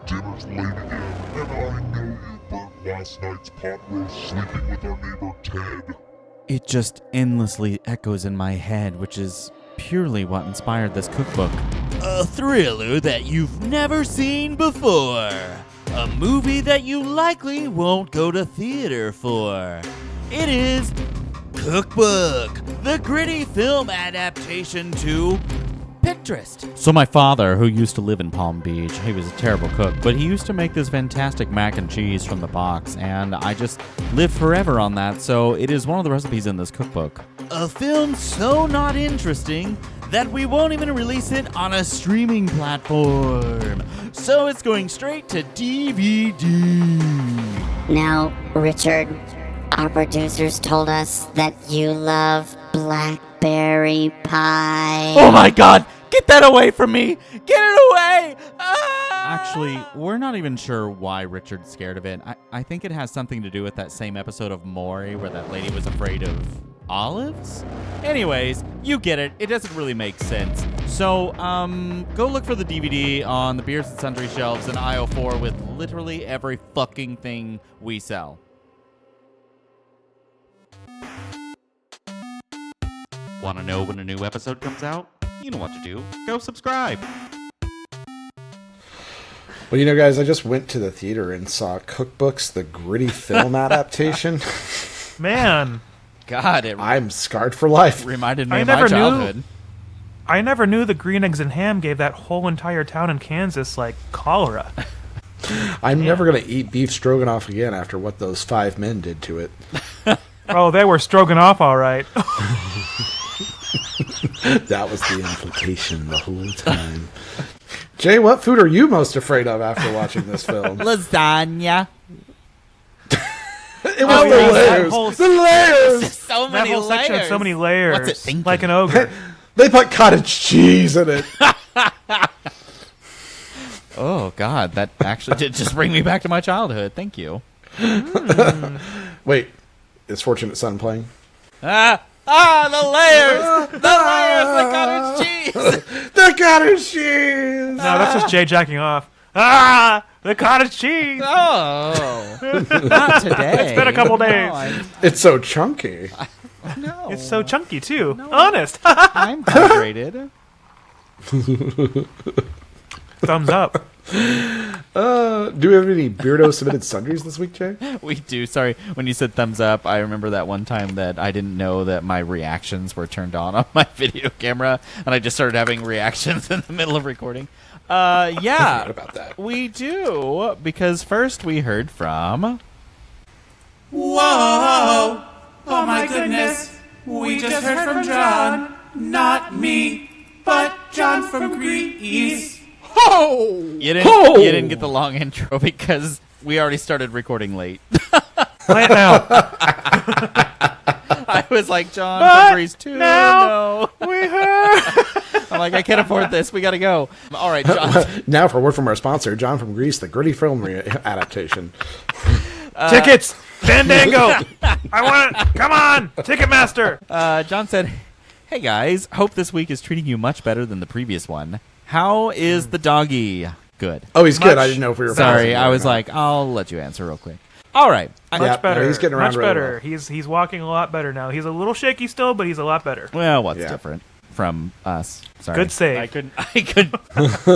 Dinner's late again, and I know you burnt last night's pot roast sleeping with our neighbor Ted. It just endlessly echoes in my head, which is purely what inspired this cookbook. A thriller that you've never seen before. A movie that you likely won't go to theater for. It is Cookbook, the gritty film adaptation to Pinterest. So my father, who used to live in Palm Beach, he was a terrible cook, but he used to make this fantastic mac and cheese from the box, and I just lived forever on that, so it is one of the recipes in this cookbook. A film so not interesting that we won't even release it on a streaming platform. So it's going straight to DVD. Now, Richard, our producers told us that you love blackberry pie. Oh my god! Get that away from me! Get it away! Actually, we're not even sure why Richard's scared of it. I think it has something to do with that same episode of Maury where that lady was afraid of olives? Anyways, you get it. It doesn't really make sense. So, go look for the DVD on the Beards and Sundry shelves in aisle 4 with literally every fucking thing we sell. Want to know when a new episode comes out? You know what to do. Go subscribe. Well, you know, guys, I just went to the theater and saw Cookbooks, the gritty film adaptation. Man. God, I'm scarred for life. Reminded me of my childhood. I never knew the green eggs and ham gave that whole entire town in Kansas, like, cholera. I'm never going to eat beef stroganoff again after what those 5 men did to it. Oh, they were stroganoff, all right. That was the implication the whole time. Jay, what food are you most afraid of after watching this film? Lasagna. It was the layers. The layers. So many that whole section had so many layers. What's it thinking? Like an ogre. They put cottage cheese in it. Oh, God. That actually did just bring me back to my childhood. Thank you. Wait, is Fortunate Son playing? The layers! The layers! The cottage cheese! The cottage cheese! No, that's just Jay jacking off. The cottage cheese! Oh. Not today. It's been a couple days. No, It's so chunky. no. It's so chunky, too. Honest. I'm hydrated. Thumbs up. Do we have any Beardo submitted sundries this week, Jay? We do. Sorry. When you said thumbs up, I remember that one time that I didn't know that my reactions were turned on my video camera, and I just started having reactions in the middle of recording. I Yeah. forgot about that. We do, because first we heard from... Whoa! Oh my goodness! We just heard from John. Not me, but John from Greece. You didn't get the long intro because we already started recording late. Play it now. I was like, John from Greece too. No. We heard. I'm like, I can't afford this. We got to go. All right, John. Now for a word from our sponsor, John from Greece, the gritty film adaptation. Tickets! Fandango! I want it! Come on! Ticketmaster! John said, hey guys, hope this week is treating you much better than the previous one. How is the doggy? Good. Oh, he's good. I didn't know if we were... Sorry, I was like, I'll let you answer real quick. All right. Much better. No, he's getting around much really better. well. He's walking a lot better now. He's a little shaky still, but he's a lot better. Well, what's different from us? Sorry. Good save. I could.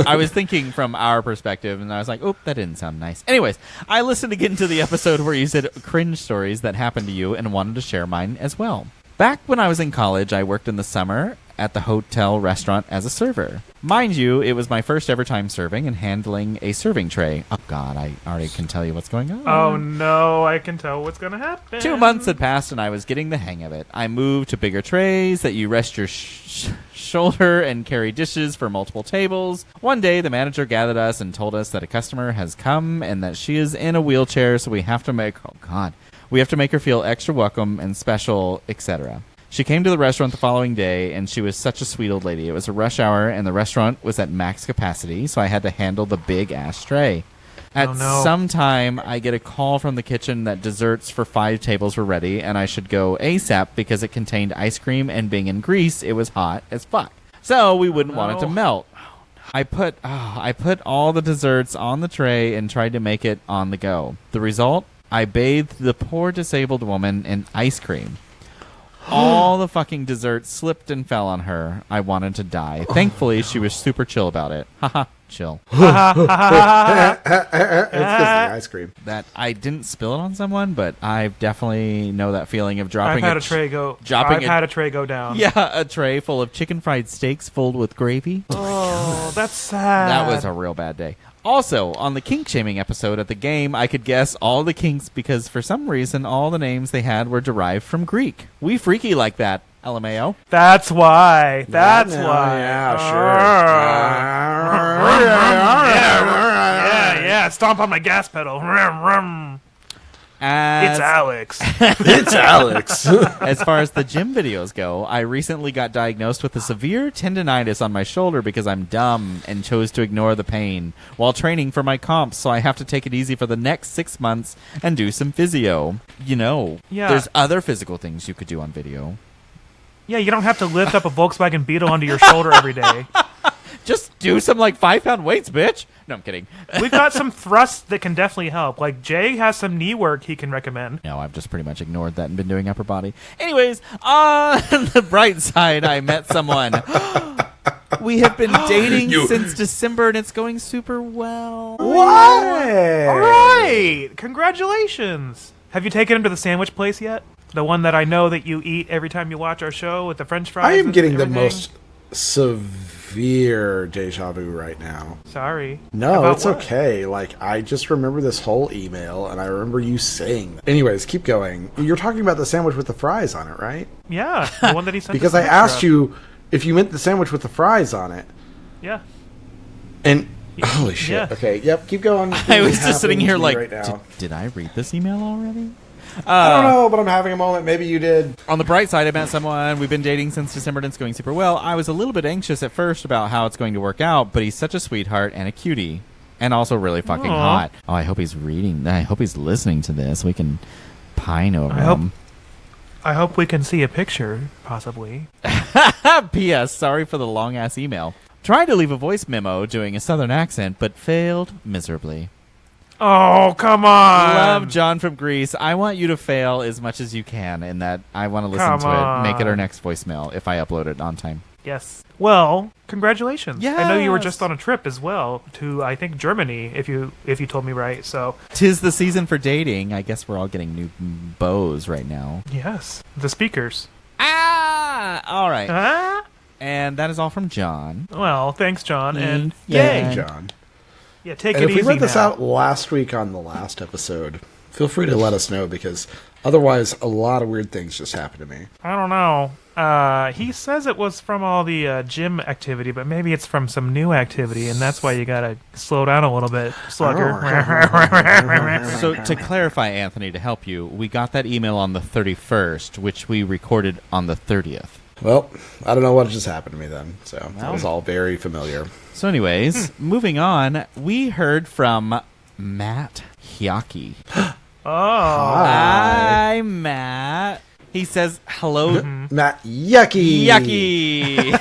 I was thinking from our perspective, and I was like, "Oh, that didn't sound nice." Anyways, I listened again to the episode where you said cringe stories that happened to you, and wanted to share mine as well. Back when I was in college, I worked in the summer at the hotel restaurant as a server. Mind you, it was my first ever time serving and handling a serving tray. Oh God, I already can tell you what's going on. Oh no, I can tell what's gonna happen. 2 months had passed and I was getting the hang of it. I moved to bigger trays that you rest your shoulder and carry dishes for multiple tables. One day, the manager gathered us and told us that a customer has come and that she is in a wheelchair, so we have to make her feel extra welcome and special, etc. She came to the restaurant the following day, and she was such a sweet old lady. It was a rush hour, and the restaurant was at max capacity, so I had to handle the big-ass tray. At some time, I get a call from the kitchen that desserts for 5 tables were ready, and I should go ASAP because it contained ice cream, and being in Greece, it was hot as fuck. So we wouldn't want it to melt. I put all the desserts on the tray and tried to make it on the go. The result? I bathed the poor disabled woman in ice cream. All the fucking desserts slipped and fell on her. I wanted to die. Thankfully, she was super chill about it. Haha, chill. It's because of the ice cream. That I didn't spill it on someone, but I definitely know that feeling of dropping. I've had a tray go down. Yeah, a tray full of chicken fried steaks filled with gravy. Oh, that's sad. That was a real bad day. Also, on the kink shaming episode at the game, I could guess all the kinks because for some reason all the names they had were derived from Greek. We freaky like that, LMAO. That's why. That's why. Yeah, sure. Yeah. Stomp on my gas pedal. It's Alex. It's Alex. As far as the gym videos go, I recently got diagnosed with a severe tendonitis on my shoulder because I'm dumb and chose to ignore the pain while training for my comps, so I have to take it easy for the next 6 months and do some physio. There's other physical things you could do on video. Yeah, you don't have to lift up a Volkswagen Beetle onto your shoulder every day. Just do some 5-pound weights, bitch. No, I'm kidding. We've got some thrusts that can definitely help. Like Jay has some knee work he can recommend. No, I've just pretty much ignored that and been doing upper body. Anyways, on the bright side, I met someone. We have been dating since December, and it's going super well. What? All right. Congratulations. Have you taken him to the sandwich place yet? The one that I know that you eat every time you watch our show with the French fries. I am getting the everything? most severe deja vu right now. Sorry. No, About it's what? okay. I just remember this whole email, and I remember you saying that. Anyways, keep going. You're talking about the sandwich with the fries on it, right? Yeah, the one that he sent because us I a picture asked of. you if you meant the sandwich with the fries on it. Yeah. And holy shit. Yeah. Okay, yep, keep going. I was just sitting here right now. Did I read this email already? I don't know, but I'm having a moment. Maybe you did. On the bright side, I met someone. We've been dating since December, and it's going super well. I was a little bit anxious at first about how it's going to work out, but he's such a sweetheart and a cutie. And also really fucking hot. Oh, I hope he's reading. I hope he's listening to this. We can pine over him. I hope we can see a picture, possibly. P.S. Sorry for the long-ass email. Tried to leave a voice memo doing a southern accent, but failed miserably. Oh, come on. Love, John from Greece. I want you to fail as much as you can in that I want to listen to it. Make it our next voicemail if I upload it on time. Yes. Well, congratulations. Yes. I know you were just on a trip as well to, I think, Germany, if you told me right. So 'tis the season for dating. I guess we're all getting new bows right now. yes, the speakers. All right. Ah. And that is all from John. Well, thanks, John, and Yay. Hey, John. yeah, take And it if we easy read this now. out last week on the last episode, feel free to let us know because otherwise a lot of weird things just happened to me. I don't know. He says it was from all the gym activity, but maybe it's from some new activity, and that's why you gotta slow down a little bit, slugger. So to clarify, Anthony, to help you, we got that email on the 31st, which we recorded on the 30th. Well, I don't know what just happened to me then, so that was all very familiar. So anyways, moving on, we heard from Matt Hyaki. Oh. Hi, Matt. He says, hello, Matt Yucky. Yucky.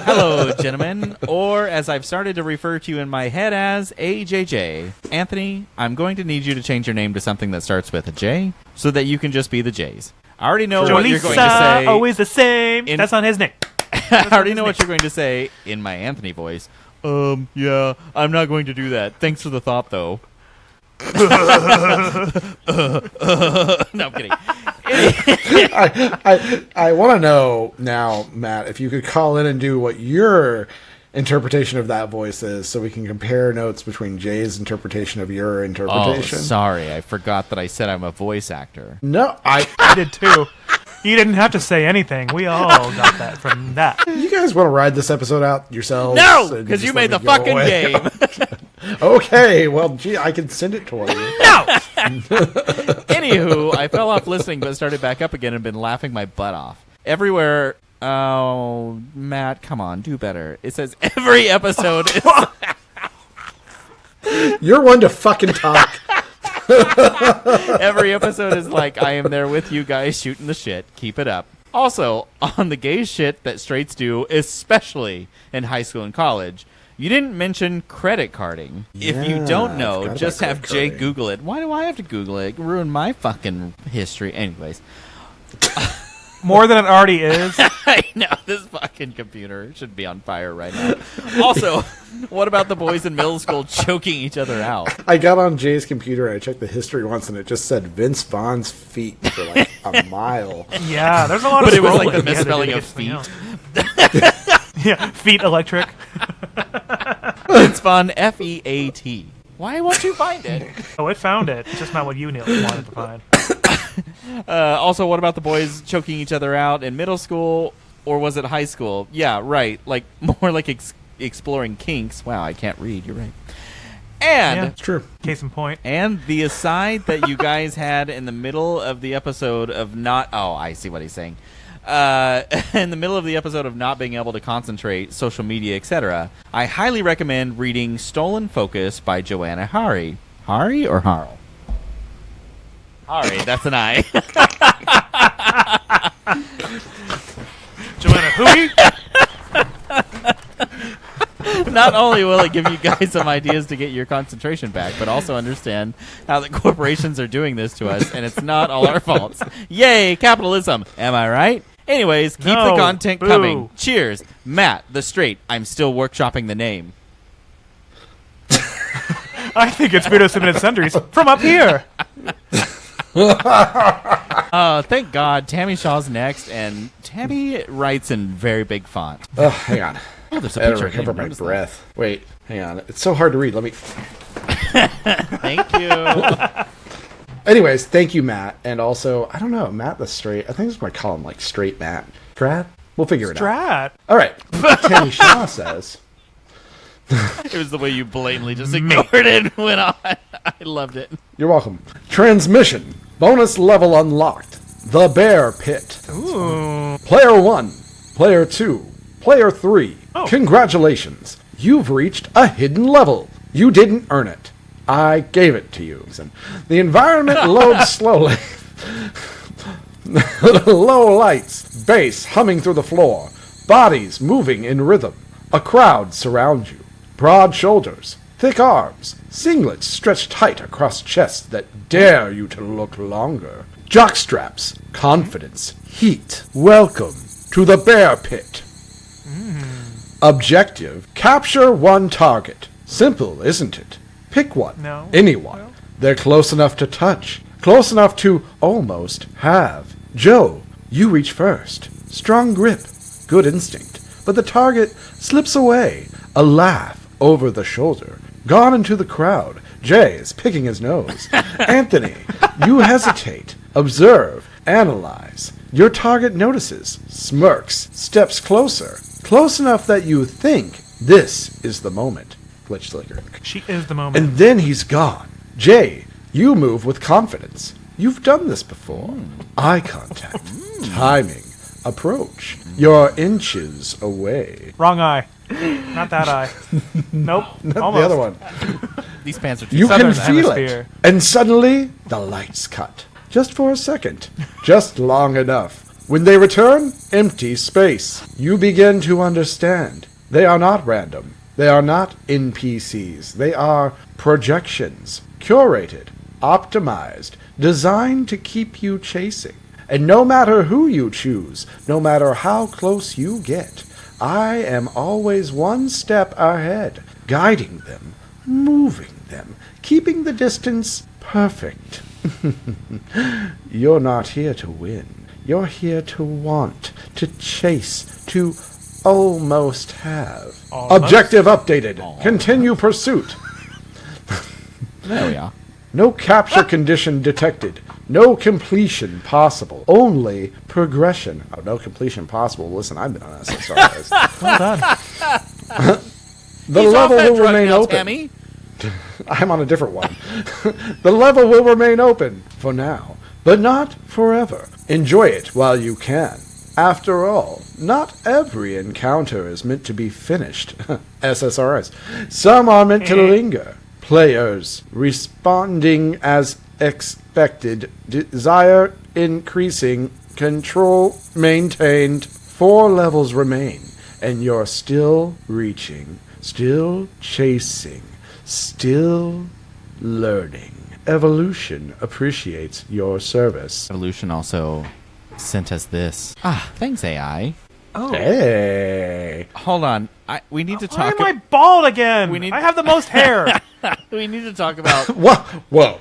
Hello, gentlemen. Or, as I've started to refer to you in my head as, AJJ. Anthony, I'm going to need you to change your name to something that starts with a J so that you can just be the J's. I already know what you're going to say. Always the same. That's not his name. I already know what you're going to say in my Anthony voice. Yeah, I'm not going to do that. Thanks for the thought, though. No, I'm kidding. I want to know now, Matt, if you could call in and do what your interpretation of that voice is so we can compare notes between Jay's interpretation of your interpretation. Oh, sorry. I forgot that I said I'm a voice actor. No, I did too. You didn't have to say anything. We all got that from that. You guys want to ride this episode out yourselves? No, because you made the fucking game. Okay, well, gee, I can send it toward you. No! Anywho, I fell off listening but started back up again and been laughing my butt off. Everywhere... Oh, Matt, come on, do better. It says every episode is... You're one to fucking talk. Every episode is like, I am there with you guys shooting the shit. Keep it up. Also, on the gay shit that straights do, especially in high school and college, you didn't mention credit carding. If you don't know, just have Jay Google it. Why do I have to Google it? Ruin my fucking history. Anyways. More than it already is. I know, this fucking computer should be on fire right now. Also, what about the boys in middle school choking each other out? I got on Jay's computer and I checked the history once and it just said Vince Vaughn's feet for like a mile. Yeah, there's a lot of But it was like the scrolling. misspelling Yeah, of feet. Yeah, feet electric. Vince Vaughn, F-E-A-T. Why won't you find it? Oh, it found it. It's just not what you, Neil, wanted to find. Also, what about the boys choking each other out in middle school, or was it high school? Yeah, right. Like, more like exploring kinks. Wow, I can't read. You're right. And Yeah, It's true. case in point. And the aside that you guys had in the middle of the episode of not... Oh, I see what he's saying. In the middle of the episode of not being able to concentrate, social media, etc., I highly recommend reading Stolen Focus by Joanna Hari. Hari or Harl? Hari, that's an I. Joanna Hooey? Not only will it give you guys some ideas to get your concentration back, but also understand how the corporations are doing this to us, and it's not all our faults. Yay, capitalism! Am I right? Anyways, keep the No, content boo. coming. Cheers. Matt, the straight. I'm still workshopping the name. I think it's Beardos Submitted Sundries from up here. Thank God, Tammy Shaw's next, and Tammy writes in very big font. Oh, hang on. Oh, there's a I gotta picture. recover my breath. Wait, hang on. It's so hard to read. Let me... Thank you. Anyways, thank you, Matt. And also, I don't know, Matt the Straight. I think this is what I call him, like, Straight Matt. Strat? We'll figure it out. Strat. All right. Tammy Shaw says... It was the way you blatantly just ignored it and went on. I loved it. You're welcome. Transmission. Bonus level unlocked. The Bear Pit. Ooh. Player 1. Player 2. Player 3. Oh. Congratulations. You've reached a hidden level. You didn't earn it. I gave it to you. The environment loads slowly. Low lights. Bass humming through the floor. Bodies moving in rhythm. A crowd surrounds you. Broad shoulders. Thick arms. Singlets stretched tight across chests that dare you to look longer. Jockstraps. Confidence. Heat. Welcome to the Bear Pit. Objective. Capture one target. Simple, isn't it? Pick one. No. Anyone. No. They're close enough to touch. Close enough to almost have. Joe, you reach first. Strong grip. Good instinct. But the target slips away. A laugh over the shoulder. Gone into the crowd. Jay is picking his nose. Anthony, you hesitate. Observe. Analyze. Your target notices. Smirks. Steps closer. Close enough that you think this is the moment. Glitch slicker. She is the moment. And then he's gone. Jay, you move with confidence. You've done this before. Eye contact. Timing. Approach. You're inches away. Wrong eye. Not that eye. Nope. Not Almost. the other one. These pants are too You can Southern feel hemisphere. it. And suddenly, the lights cut. Just for a second. Just long enough. When they return, empty space. You begin to understand. They are not random. They are not NPCs. They are projections. Curated. Optimized. Designed to keep you chasing. And no matter who you choose, no matter how close you get, I am always one step ahead, guiding them, moving them, keeping the distance perfect. You're not here to win. You're here to want, to chase, to almost have. Almost? Objective updated. Continue pursuit. There we are. No capture condition detected. No completion possible. Only progression. Oh, no completion possible. Listen, I've been on SSRIs. Well done. The He's level off that will drug remain now, open. Tammy. I'm on a different one. The level will remain open for now, but not forever. Enjoy it while you can. After all, not every encounter is meant to be finished. SSRIs. Some are meant to linger. players. Responding as expected. Desire increasing. Control maintained. 4 levels remain. And you're still reaching. Still chasing. Still learning. Evolution appreciates your service. Evolution also sent us this. Thanks, AI. Oh. Hey. Hold on. We need to Why talk. am I bald again? I have the most hair. We need to talk about. Whoa.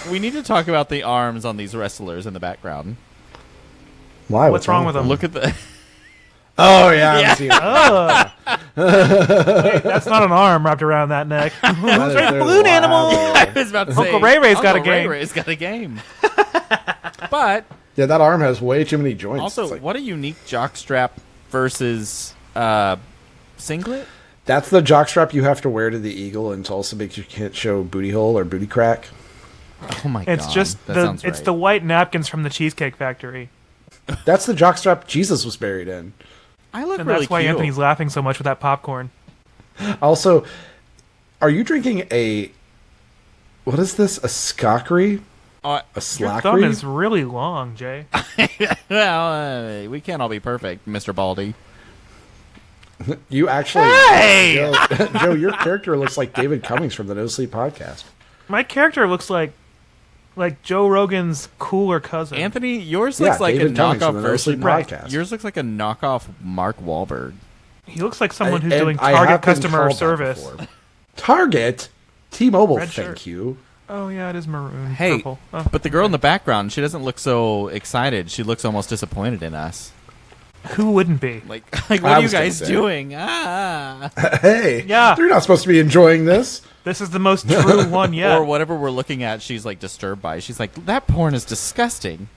We need to talk about the arms on these wrestlers in the background. Why? What's wrong with them? Look at the. Oh, yeah. I haven't seen it. Wait, that's not an arm wrapped around that neck. Balloon animal. I was about to say. Uncle Ray Ray's got a game. Ray Ray's got a game. But. Yeah, that arm has way too many joints. Also, what a unique jockstrap versus singlet. That's the jockstrap you have to wear to the Eagle in Tulsa because you can't show booty hole or booty crack. Oh my god! It's just it's the white napkins from the Cheesecake Factory. That's the jockstrap Jesus was buried in. I look And really that's why cute. Anthony's laughing so much with that popcorn. Also, are you drinking a... What is this? A skockery? A Your slackery? thumb is really long, Jay. Well, we can't all be perfect, Mr. Baldy. You actually... Hey! Joe, your character looks like David Cummings from the No Sleep podcast. My character looks like Joe Rogan's cooler cousin. Anthony, yours looks like David a Cummings knockoff from the No Sleep version. podcast. Yours looks like a knockoff Mark Wahlberg. He looks like someone who's And doing I Target have been customer called that service. before. Target? T-Mobile, Red thank shirt. you. Oh yeah, it is maroon. Hey, Purple. Oh. but the girl in the background, she doesn't look so excited. She looks almost disappointed in us. Who wouldn't be? Like what I are you was gonna guys say. doing? Hey, Yeah. they're not supposed to be enjoying this. This is the most true one yet. Or whatever we're looking at, she's like disturbed by. She's like, that porn is disgusting.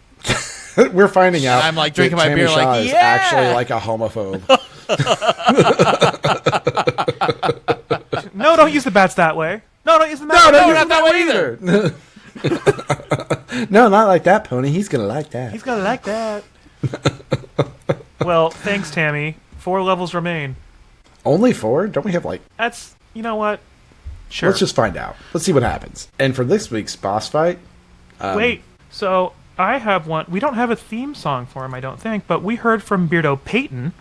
We're finding out. I'm, like, drinking that my beer, Tammy Shaw like, is yeah! actually like a homophobe. No, don't use the bats that way. No, don't use the bats. No, that way. not that way either. No, not like that, Pony. He's gonna like that. He's gonna like that. Well, thanks, Tammy. 4 levels remain. Only 4? Don't we have like? That's, you know what? Sure. Let's just find out. Let's see what happens. And for this week's boss fight, Wait, so I have one. We don't have a theme song for him, I don't think, but we heard from Beardo Peyton,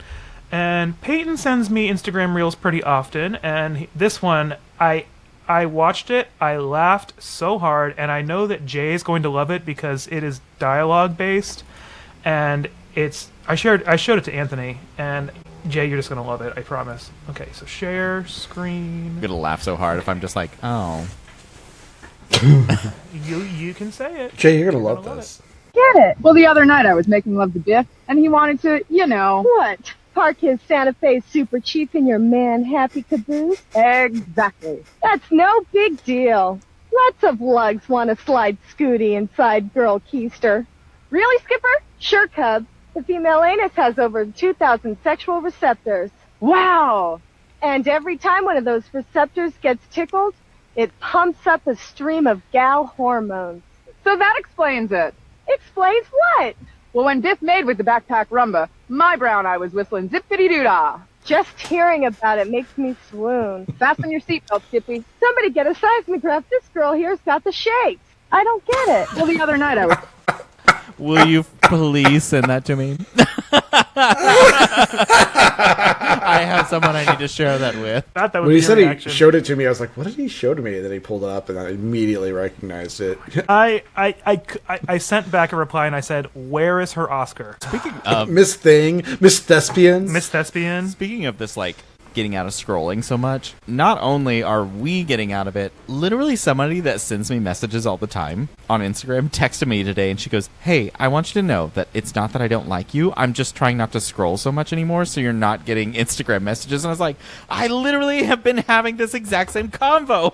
and Peyton sends me Instagram reels pretty often, and this one, I watched it, I laughed so hard, and I know that Jay is going to love it because it is dialogue based, and I showed it to Anthony, and Jay, you're just gonna love it, I promise. Okay, so share screen. I'm gonna laugh so hard if I'm just like, oh. You can say it. Jay, you're gonna love this. Get it? Well, the other night I was making love to Biff, and he wanted to, What? Park his Santa Fe Super Chief in your man-happy caboose? Exactly. That's no big deal. Lots of lugs want to slide Scooty inside Girl Keister. Really, Skipper? Sure, Cub. The female anus has over 2,000 sexual receptors. Wow! And every time one of those receptors gets tickled, it pumps up a stream of gal hormones. So that explains it. Explains what? Well, when Biff made with the backpack rumba, my brown eye was whistling zip-diddy-doo-dah. Just hearing about it makes me swoon. Fasten your seatbelt, Skippy. Somebody get a seismograph. This girl here's got the shakes. I don't get it. Well, the other night I was... Will you please send that to me? I have someone I need to share that with. Thought that would When be he said your he reaction. showed it to me, I was like, "What did he show to me?" And then he pulled it up, and I immediately recognized it. I sent back a reply and I said, "Where is her Oscar?" Speaking of Miss Thing, Miss Thespian. Miss Thespian. Speaking of this, like, getting out of scrolling so much, not only are we getting out of it, literally somebody that sends me messages all the time on Instagram texted me today and she goes, hey, I want you to know that it's not that I don't like you, I'm just trying not to scroll so much anymore so you're not getting Instagram messages. And I was like, I literally have been having this exact same convo.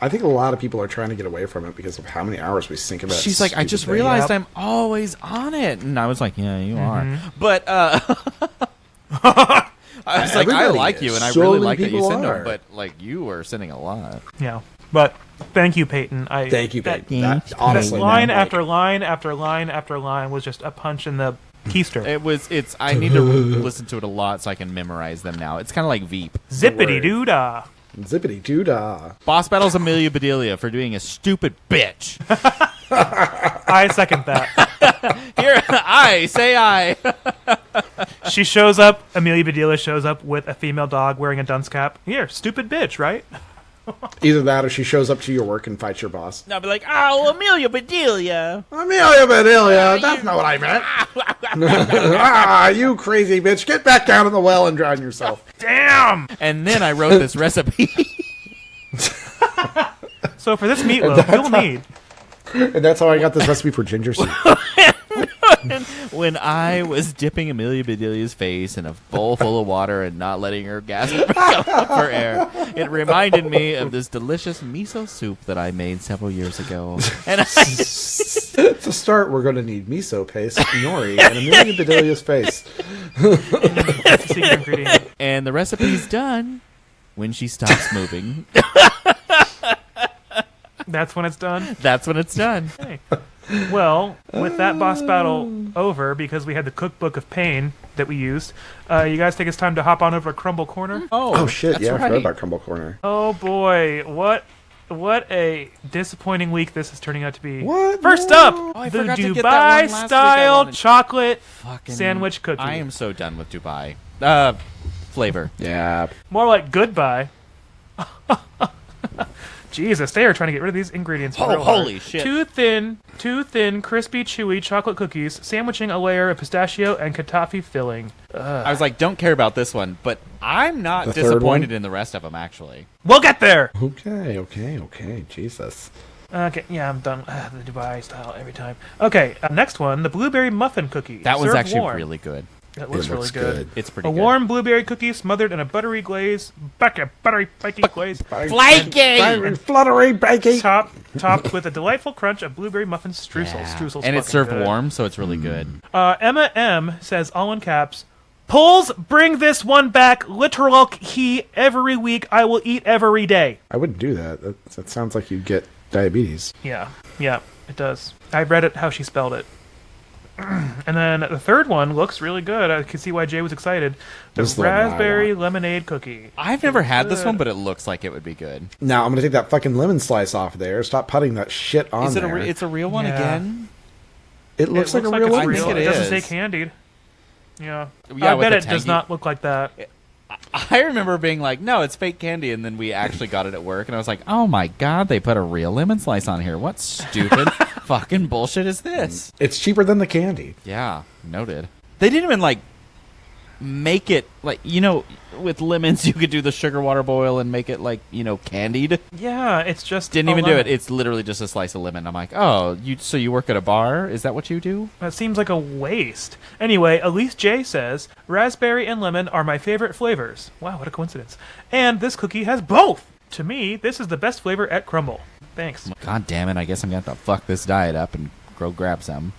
I think a lot of people are trying to get away from it because of how many hours we think about it. She's like, I just realized I'm always on it. And I was like, yeah, you are. But, I was like, I Everybody like you, and I is. So really many like that you people send are. them, but, like, you are sending a lot. Yeah, but thank you, Peyton. Thank you, Peyton. That, That honestly, line man, after line after line after line was just a punch in the keister. I need to listen to it a lot so I can memorize them now. It's kind of like Veep. Zippity doo dah. Zippity doo dah. Boss battles Amelia Bedelia for doing a stupid bitch. I second that. Here, I say I. She shows up, Amelia Bedelia shows up with a female dog wearing a dunce cap. Here, stupid bitch, right? Either that or she shows up to your work and fights your boss. I'll be like, oh, Amelia Bedelia. Amelia Bedelia, that's not what I meant. You crazy bitch. Get back down in the well and drown yourself. Damn! And then I wrote this recipe. So for this meatloaf, you'll need... And that's how I got this recipe for ginger soup. When I was dipping Amelia Bedelia's face in a bowl full of water and not letting her gasp for air, it reminded me of this delicious miso soup that I made several years ago. And To start, we're going to need miso paste, nori, and Amelia Bedelia's face. That's the secret ingredient. And the recipe's done when she stops moving. That's when it's done? That's when it's done. Okay. Well, with that boss battle over, because we had the cookbook of pain that we used, you guys think it's time to hop on over to Crumbl Corner? Oh shit, that's yeah, right. I forgot about Crumbl Corner. Oh boy, what a disappointing week this is turning out to be. What? First up, I the forgot to get that one last week. I Dubai-style wanted- chocolate Fucking sandwich cookie. I am so done with Dubai. Flavor. Yeah. More like goodbye. Jesus, they are trying to get rid of these ingredients. Oh, real hard. holy shit. Too thin, crispy, chewy chocolate cookies, sandwiching a layer of pistachio and kataffi filling. I was like, don't care about this one, but I'm not The third disappointed one? in the rest of them, actually. We'll get there! Okay. Jesus. Okay, yeah, I'm done. The Dubai style every time. Okay, next one, the blueberry muffin cookie. That one's served actually warm. really good. That looks It really looks good. good. It's pretty A good. warm blueberry cookie smothered in a buttery glaze. Buttery glaze. Flaky! Fluttery, bakey. Topped with a delightful crunch of blueberry muffin streusel. Yeah. Streusel's And it's fucking served good. warm, so it's really good. Emma M says, all in caps, Pulls, bring this one back. Literal key every week. I will eat every day. I wouldn't do that. That sounds like you'd get diabetes. Yeah, it does. I read it how she spelled it. And then the third one looks really good. I can see why Jay was excited. The This is the one that I raspberry want. lemonade cookie. I've never had this one, but it looks like it would be good. Now, I'm going to take that fucking lemon slice off there. Stop putting that shit on Is it there. it's a real one Yeah. again? It looks like a real it's lemon real. I think It it doesn't say is. candied. Yeah. Yeah, I with bet the it does tangy- not look like that. I remember being like, no, it's fake candy, and then we actually got it at work, and I was like, oh my god, they put a real lemon slice on here. What stupid fucking bullshit is this? It's cheaper than the candy. Yeah, noted. They didn't even, like, make it, like, you know, with lemons, you could do the sugar water boil and make it, like, you know, candied. Yeah, it's just Didn't a even do lemon. it. It's literally just a slice of lemon. I'm like, oh, so you work at a bar? Is that what you do? That seems like a waste. Anyway, Elise J says, raspberry and lemon are my favorite flavors. Wow, what a coincidence. And this cookie has both. To me, this is the best flavor at Crumbl. Thanks. God damn it, I guess I'm going to have to fuck this diet up and go grab some.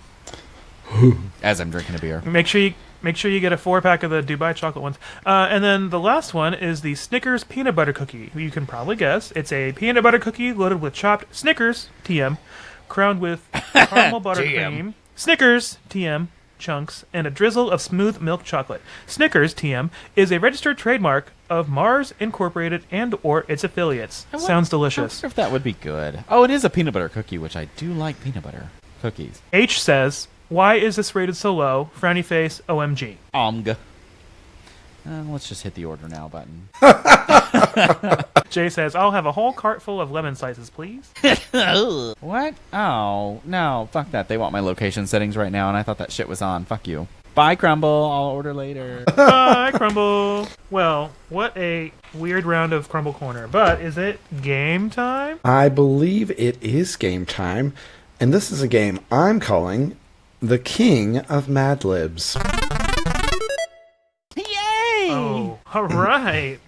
As I'm drinking a beer. Make sure you get a 4-pack of the Dubai chocolate ones. And then the last one is the Snickers peanut butter cookie. You can probably guess. It's a peanut butter cookie loaded with chopped Snickers, TM, crowned with caramel buttercream, Snickers, TM, chunks, and a drizzle of smooth milk chocolate. Snickers, TM, is a registered trademark of Mars Incorporated and or its affiliates. Sounds I delicious. wonder if that would be good. Oh, it is a peanut butter cookie, which I do like peanut butter cookies. H says, why is this rated so low? Frowny face, OMG. Omg. Let's just hit the order now button. Jay says, I'll have a whole cart full of lemon slices, please. What? Oh, no. Fuck that. They want my location settings right now, and I thought that shit was on. Fuck you. Bye, Crumbl. I'll order later. Bye, Crumbl. Well, what a weird round of Crumbl Corner. But is it game time? I believe it is game time, and this is a game I'm calling the King of Mad Libs. Oh, all right.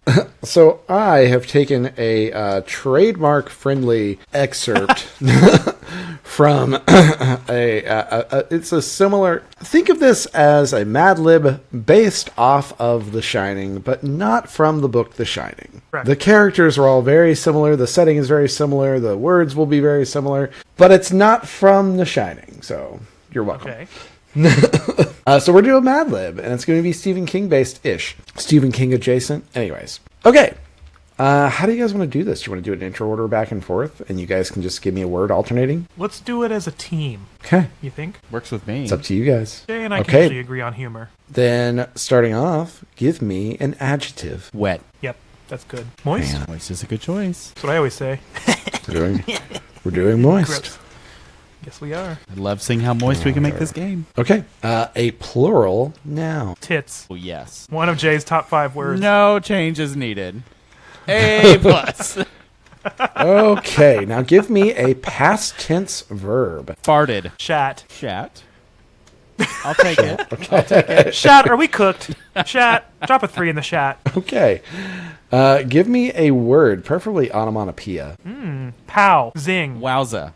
So I have taken a trademark-friendly excerpt from it's a similar... Think of this as a Mad Lib based off of The Shining, but not from the book The Shining. Correct. The characters are all very similar, the setting is very similar, the words will be very similar, but it's not from The Shining, so you're welcome. Okay. So we're doing Mad Lib, and it's going to be Stephen King based-ish. Stephen King adjacent. Anyways. Okay. How do you guys want to do this? Do you want to do an intro order back and forth, and you guys can just give me a word alternating? Let's do it as a team. Okay. You think? Works with me. It's up to you guys. Jay and I can usually agree on humor. Then, starting off, give me an adjective. Wet. Yep, that's good. Moist? Man. Moist is a good choice. That's what I always say. We're doing moist. Gross. Yes, we are. I love seeing how moist we can make this game. Okay. A plural noun. Tits. Oh, yes. One of Jay's top 5 words. No change is needed. A plus. Okay. Now give me a past tense verb. Farted. Shat. Shat. I'll take it. I'll take it. Shat, are we cooked? Shat. Drop a 3 in the shat. Okay. Give me a word, preferably onomatopoeia. Pow. Zing. Wowza.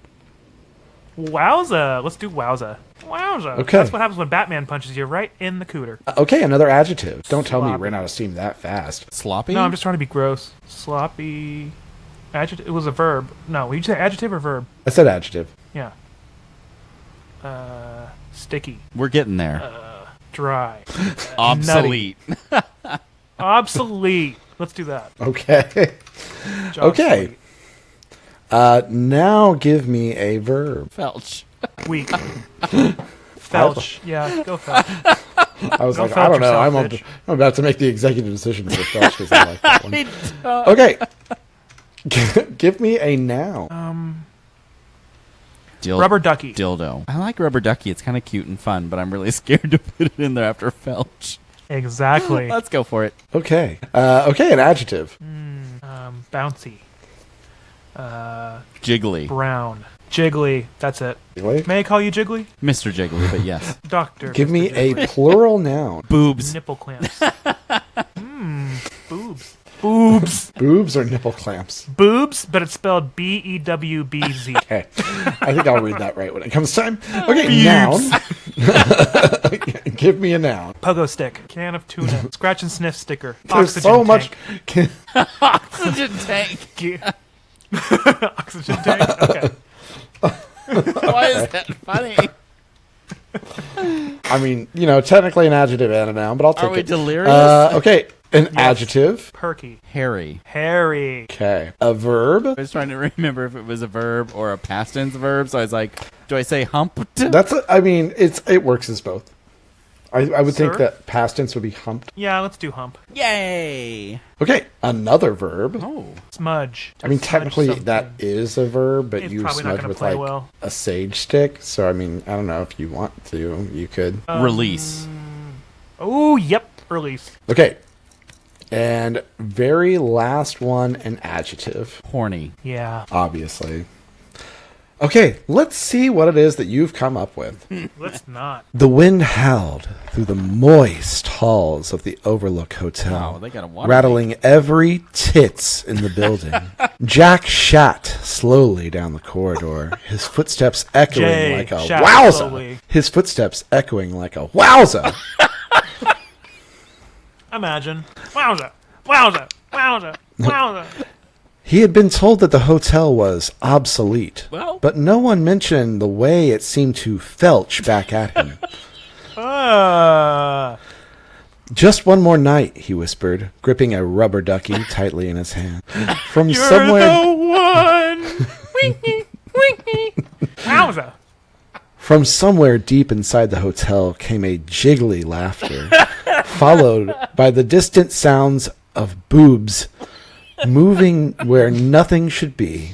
Wowza. Let's do wowza. Wowza. Okay. That's what happens when Batman punches you right in the cooter. Okay, another adjective. Don't tell me you Sloppy. ran out of steam that fast. Sloppy? No, I'm just trying to be gross. Sloppy. Adjective. It was a verb. No, did you say adjective or verb? I said adjective. Yeah. Sticky. We're getting there. Dry. Obsolete. Obsolete. Let's do that. Okay. Okay. Now give me a verb. Felch. Weak. Felch. Yeah, go Felch. I was Go like, I don't Felch know. yourself, I'm about to make the executive decision for Felch because I like that one. don't. Okay. Give me a noun. Rubber ducky. Dildo. I like rubber ducky. It's kind of cute and fun, but I'm really scared to put it in there after Felch. Exactly. Let's go for it. Okay. Okay, an adjective. Bouncy. Jiggly. Brown. Jiggly. That's it. Jiggly? May I call you Jiggly? Mr. Jiggly, but yes. Doctor. Give Mr. me Jiggly. a plural noun. Boobs. Nipple clamps. Boobs. Boobs. Boobs or nipple clamps? Boobs, but it's spelled B-E-W-B-Z. Okay. I think I'll read that right when it comes time. Okay, noun. Give me a noun. Pogo stick. Can of tuna. Scratch and sniff sticker. There's Oxygen so much. tank. Oxygen tank. Oxygen tank? Okay. Why is that funny? I mean, technically an adjective and a noun, but I'll take it. Are we delirious? Okay, an adjective. Perky. Hairy. Hairy. Okay, a verb. I was trying to remember if it was a verb or a past tense verb, so I was like, do I say humped? It works as both. I would think Sir? that past tense would be humped. Yeah, let's do hump. Yay! Okay, another verb. Oh. Smudge. I mean, Smudge technically something. that is a verb, but It's you probably not smudge gonna with play like well. a sage stick. So I mean, I don't know if you want to, you could. Release. Oh, yep. Release. Okay, and very last one, an adjective. Horny. Yeah. Obviously. Okay, let's see what it is that you've come up with. Let's not. The wind howled through the moist halls of the Overlook Hotel, Wow, they got a water rattling every tits in the building. Jack shat slowly down the corridor, his footsteps echoing Jay like a shat wowza. slowly. His footsteps echoing like a wowza. Imagine. Wowza. Wowza. Wowza. Wowza. He had been told that the hotel was obsolete, Well. but no one mentioned the way it seemed to felch back at him. Just one more night, he whispered, gripping a rubber ducky tightly in his hand. From You're somewhere, the one. Winky. Winky. Wowza. from somewhere deep inside the hotel came a jiggly laughter, followed by the distant sounds of boobs moving where nothing should be.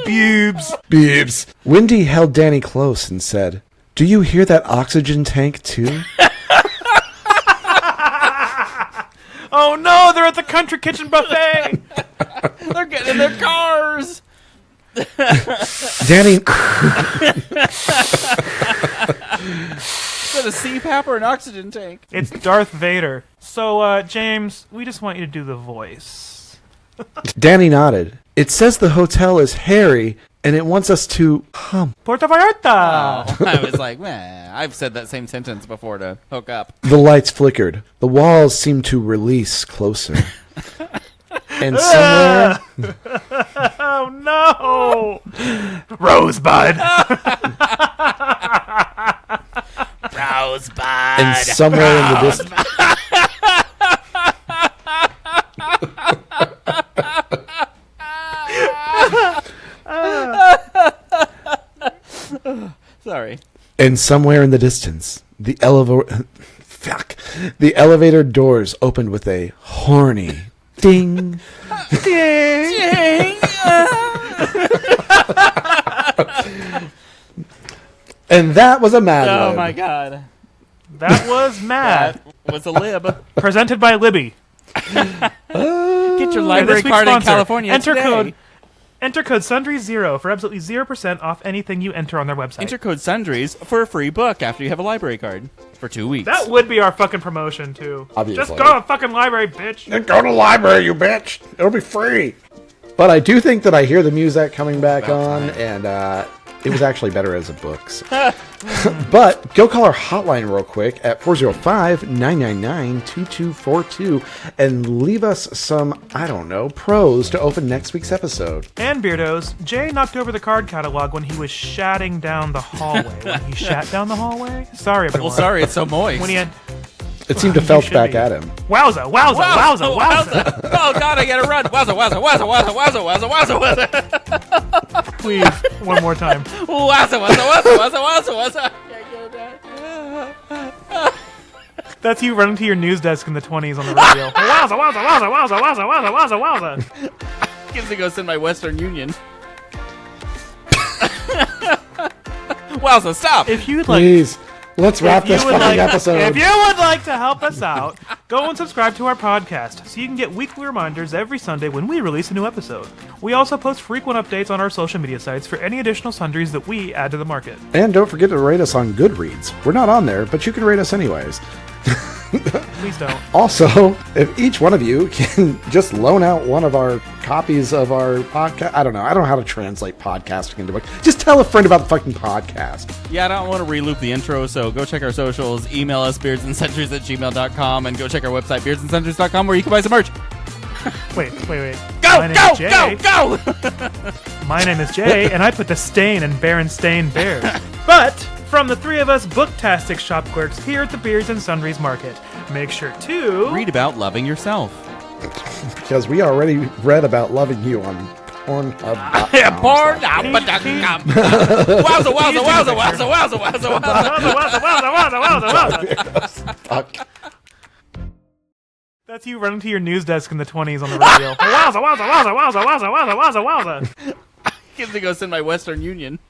Boobs. Boobs. Wendy held Danny close and said, "Do you hear that oxygen tank too?" Oh no, they're at the country kitchen buffet. They're getting in their cars. Danny. Is that a CPAP or an oxygen tank? It's Darth Vader. So, James, we just want you to do the voice. Danny nodded. It says the hotel is hairy and it wants us to hump. Puerto Vallarta. Oh, I was like, man, I've said that same sentence before to hook up. The lights flickered. The walls seemed to release closer. And somewhere... Oh no! Rosebud. Rosebud. And somewhere in the distance... And somewhere in the distance, the elevator doors opened with a horny ding. Ding. And that was a Mad Oh Lib. my god. That was Mad. That was a lib. Presented by Libby. Get your Yeah, library this week's card in sponsor. California today. Enter code Sundry0 for absolutely 0% off anything you enter on their website. Enter code Sundries for a free book after you have a library card for 2 weeks. That would be our fucking promotion, too. Obviously. Just go to the fucking library, bitch. Go to the library, you bitch. It'll be free. But I do think that I hear the music coming back on, and it was actually better as a book. So. But go call our hotline real quick at 405-999-2242 and leave us some, I don't know, pros to open next week's episode. And Beardos, Jay knocked over the card catalog when he was shatting down the hallway. When he shat down the hallway? Sorry, everyone. Well, sorry, it's so moist. When he had... It seemed to felt back at him. Wowza, wowza, wowza, wowza. Oh, God, I gotta run. Wowza, wowza, wowza, wowza, wowza, wowza, wowza, wowza. Please, one more time. Wowza, wowza, wowza, wowza, wowza, wowza. That's you running to your news desk in the 20s on the radio. Wowza, wowza, wowza, wowza, wowza, wowza, wowza, wowza. Gives me ghost in my Western Union. Wowza, stop. If you'd like... Please, let's wrap this fucking episode. If you would like to help us out, go and subscribe to our podcast so you can get weekly reminders every Sunday when we release a new episode. We also post frequent updates on our social media sites for any additional sundries that we add to the market. And don't forget to rate us on Goodreads. We're not on there, but you can rate us anyways. Please don't. Also, if each one of you can just loan out one of our copies of our podcast, I don't know how to translate podcasting into book. Just tell a friend about the fucking podcast. Yeah, I don't want to reloop the intro, so go check our socials, email us beardsandcenturies@gmail.com, and go check our website beardsandcenturies.com where you can buy some merch. Wait. Go! My name is Jay, and I put the stain in Berenstain Bears. But from the three of us booktastic shop clerks here at the Beards and Sundries Market, make sure to read about loving yourself. Because we already read about loving you on Pornhub. Pornhub. Wowza, wowza, wowza, wowza, wowza, wowza, Fuck. That's you running to your news desk in the 20s on the radio. Wowza, wowza, wowza, wowza, wowza, wowza, wowza, wowza. Gives me ghost in my Western Union.